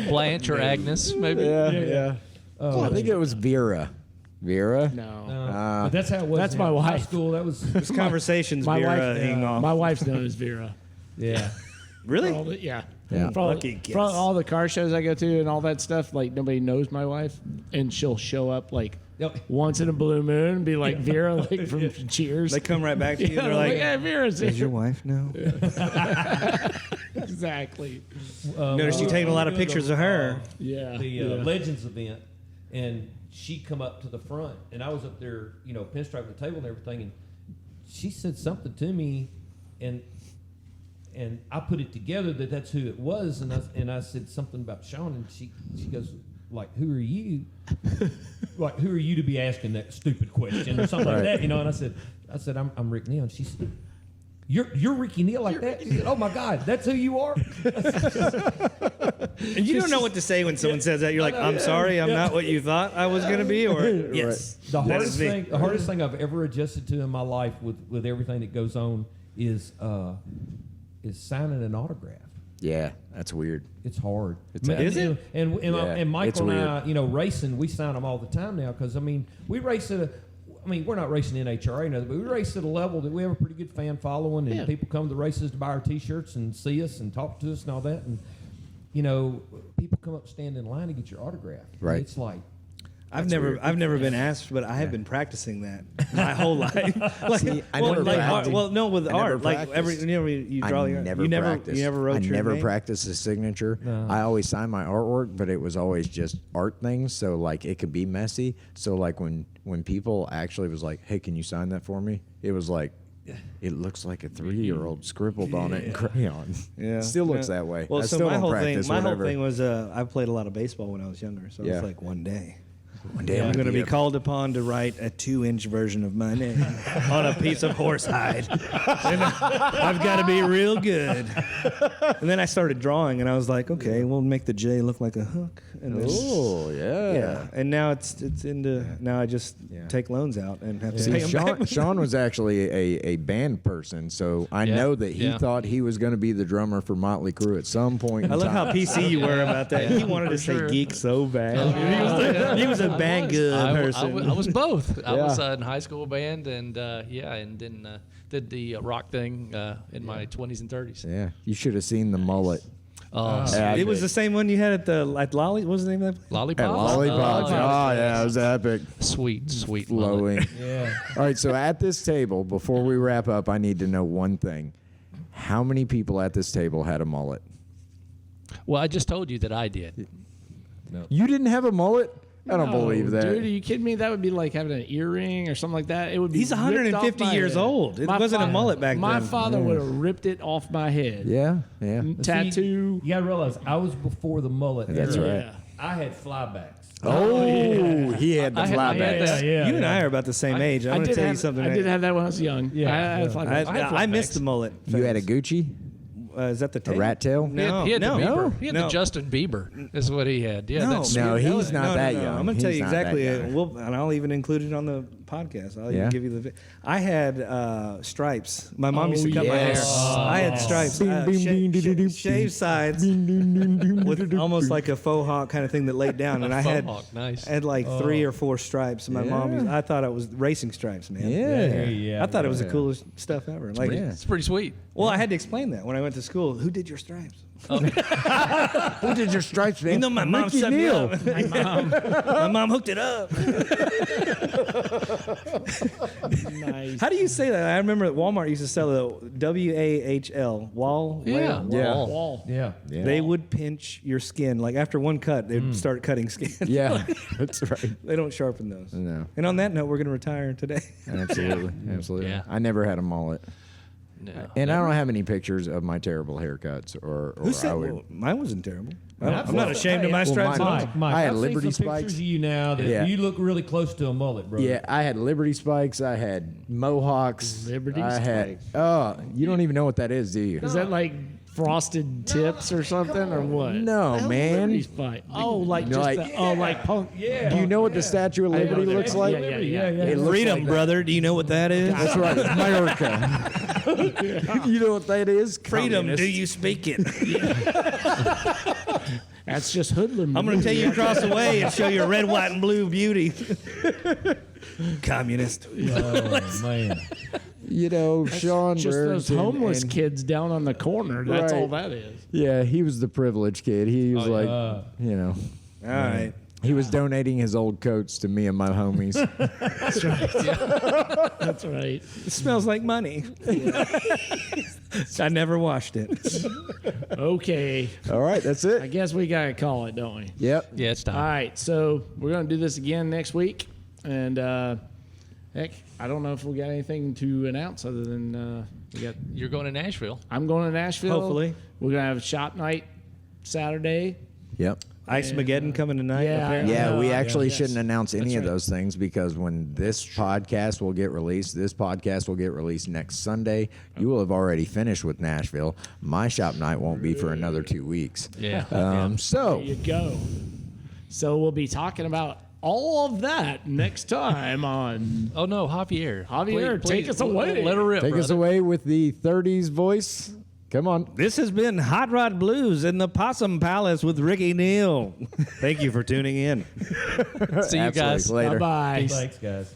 Blanche or Agnes, maybe. Yeah. Oh, I think it was Vera. Vera? No. but that's how it was. That's in my high wife. school. That was This conversation's My Vera wife, Ingolf. my wife's known as Vera. yeah. Really? For all the, yeah. Yeah. For all, Lucky guess. for all the car shows I go to and all that stuff, like nobody knows my wife, and she'll show up like Yep. once in a blue moon and be like Vera, like from Cheers. They come right back to you. yeah, They're like, yeah, Vera's "Does here. your wife know?" Exactly. Notice you taking a lot of pictures of her. Yeah. The yeah. Legends event, and she come up to the front, and I was up there, pinstriping the table and everything, and she said something to me, and I put it together that that's who it was, and I said something about Sean, and she goes, like, who are you? Like, who are you to be asking that stupid question or something like that, And I said, I'm Rick Neal, and she said, You're Ricky Neal like that? She said, oh my God, that's who you are? And you don't know what to say when someone says that. You're like, I'm sorry, I'm not what you thought I was going to be, or yes. The that is me. hardest thing I've ever adjusted to in my life with everything that goes on is signing an autograph. Yeah, that's weird. It's hard. Is it? And Yeah, Michael it's and I, racing, we sign them all the time now because we race at we're not racing NHRA, but we race at a level that we have a pretty good fan following, and people come to the races to buy our T-shirts and see us and talk to us and all that, and people come up, stand in line to get your autograph. Right. And it's like. I've never been asked, but I have been practicing that my whole life. See, I never practiced. With I never art, like practiced. you draw your. never You never practiced. you never wrote I your never name? practiced a signature. No. I always signed my artwork, but it was always just art things, so like it could be messy. So like when people actually was like, "Hey, can you sign that for me?" It was like, it looks like a 3-year-old scribbled on it in crayon. Yeah, Still looks that way. Well, I so still my don't whole practice, thing, whatever. was I played a lot of baseball when I was younger, so Yeah. it's like one day. One day I'm I'll going to be a- called upon to write a 2-inch version of my name on a piece of horsehide. And I've got to be real good. And then I started drawing, and I was like, okay, we'll make the J look like a hook. And then, Oh yeah. And now it's into now I just Yeah. take loans out and have to See, pay them back. Sean was actually a band person, so I Yeah, know that he yeah. thought he was going to be the drummer for Motley Crue at some point. I in love time. how PC you were about that. He wanted to say geek so bad. He was a bad good person. I was both. I was Yeah. in high school band, and and then did the rock thing in my 20s and 30s. Yeah, you should have seen the mullet. Oh, Yeah, It was the same one you had at Lolly. What was the name of that place? lollipops. At Lollipops. Oh, Oh, yeah, it was epic. Sweet mullet. Flowing. Yeah. All right, so at this table, before we wrap up, I need to know one thing. How many people at this table had a mullet? Well, I just told you that I did. You didn't have a mullet? I don't No, believe that. Dude, are you kidding me? That would be like having an earring or something like that. It would be He's ripped off 150 my years head. old. It My wasn't a mullet back My then. father would have ripped it off my head. Yeah, yeah. Tattoo. You gotta realize I was before the mullet. That's era. right. Yeah. I had flybacks. Oh, he had the I had flybacks. that. You and I are about the same age. I'm going to tell you something. I did have that when I was young. Yeah, I had yeah. flybacks. I missed the mullet. You had a phase. Gucci? Is that the tail? rat tail? No, he had no. the Bieber. He had No. the Justin Bieber. Is what he had. Yeah, No, that's No, that he's not that young. I'm going to tell He's you not that exactly. young. And I'll even include it on the podcast. I'll Yeah? even give you the. I had stripes. My mom used to cut my hair. yes. I had stripes. Bing, bing, bing, ding, ding, ding, Shaved sides with almost like a faux hawk kind of thing that laid down, and I had Hawk, nice. I had like 3 or 4 stripes. And my mom, Yeah. I thought it was racing stripes, man. Yeah. Yeah. I thought it was the coolest stuff ever. Like, Yeah. It's pretty sweet. well, I had to explain that when I went to school. Who did your stripes? Who did your stripes, man? You know, my mom Ricky set me Neal. up. My mom hooked it up. Nice. How do you say that? I remember at Walmart used to sell the WAHL wall. Yeah. Yeah. Wall. Yeah. Yeah. They would pinch your skin. Like after one cut, they'd start cutting skin. Yeah, that's right. They don't sharpen those. No, And on that note, we're going to retire today. absolutely, absolutely. Yeah. I never had a mullet, No. and I don't have any pictures of my terrible haircuts. Or Who said? I would. Well, mine wasn't terrible. Well, I'm not ashamed of my well, stripes. mine- at all. Mike, I had I've seen Liberty some spikes. pictures of you now that Yeah. you look really close to a mullet, bro. Yeah, I had Liberty spikes. I had mohawks. Liberty I had. spikes. Oh, you don't even know what that is, do you? Is that like frosted tips or something, or what? No, man. Liberty spike. Oh, like No, just like- the, oh, like punk. Yeah. Do you know what the Statue of I know Liberty that. looks like? Yeah, Yeah. It looks Freedom, like that. brother. Do you know what that is? That's right, America. You know what that is? Freedom. Communist. Do you speak it? That's just hoodlum. I'm going to tell you across the way and show you red, white, and blue beauty. Communist. Oh man. You know, Sean just those Burrington homeless and- kids down on the corner. That's Right. all that is. Yeah, he was the privileged kid. He was like, you know, All right. he was donating his old coats to me and my homies. That's right. It smells like money. I never washed it. Okay. All right, that's I it. guess we gotta call it, don't we? Yep. Yeah, it's time. All right. So we're gonna do this again next week, and heck, I don't know if we got anything to announce other than we got. You're going to Nashville. I'm going to Nashville. Hopefully. We're gonna have a shop night Saturday. Yep. Ice-mageddon coming tonight. Yeah, apparently. Yeah, we Yeah, actually yes. shouldn't announce any That's of right. those things because when this podcast will get released next Sunday. You will have already finished with Nashville. My shop night won't be for another 2 weeks. Yeah. So There you go. So we'll be talking about all of that next time on Oh no, Javier. Javier, take us away. Let her rip. take us brother. away with the 30s voice. Come on. This has been Hot Rod Blues in the Possum Palace with Ricky Neal. Thank you for tuning in. See you Absolutely. guys. Later. Bye-bye. Thanks, guys.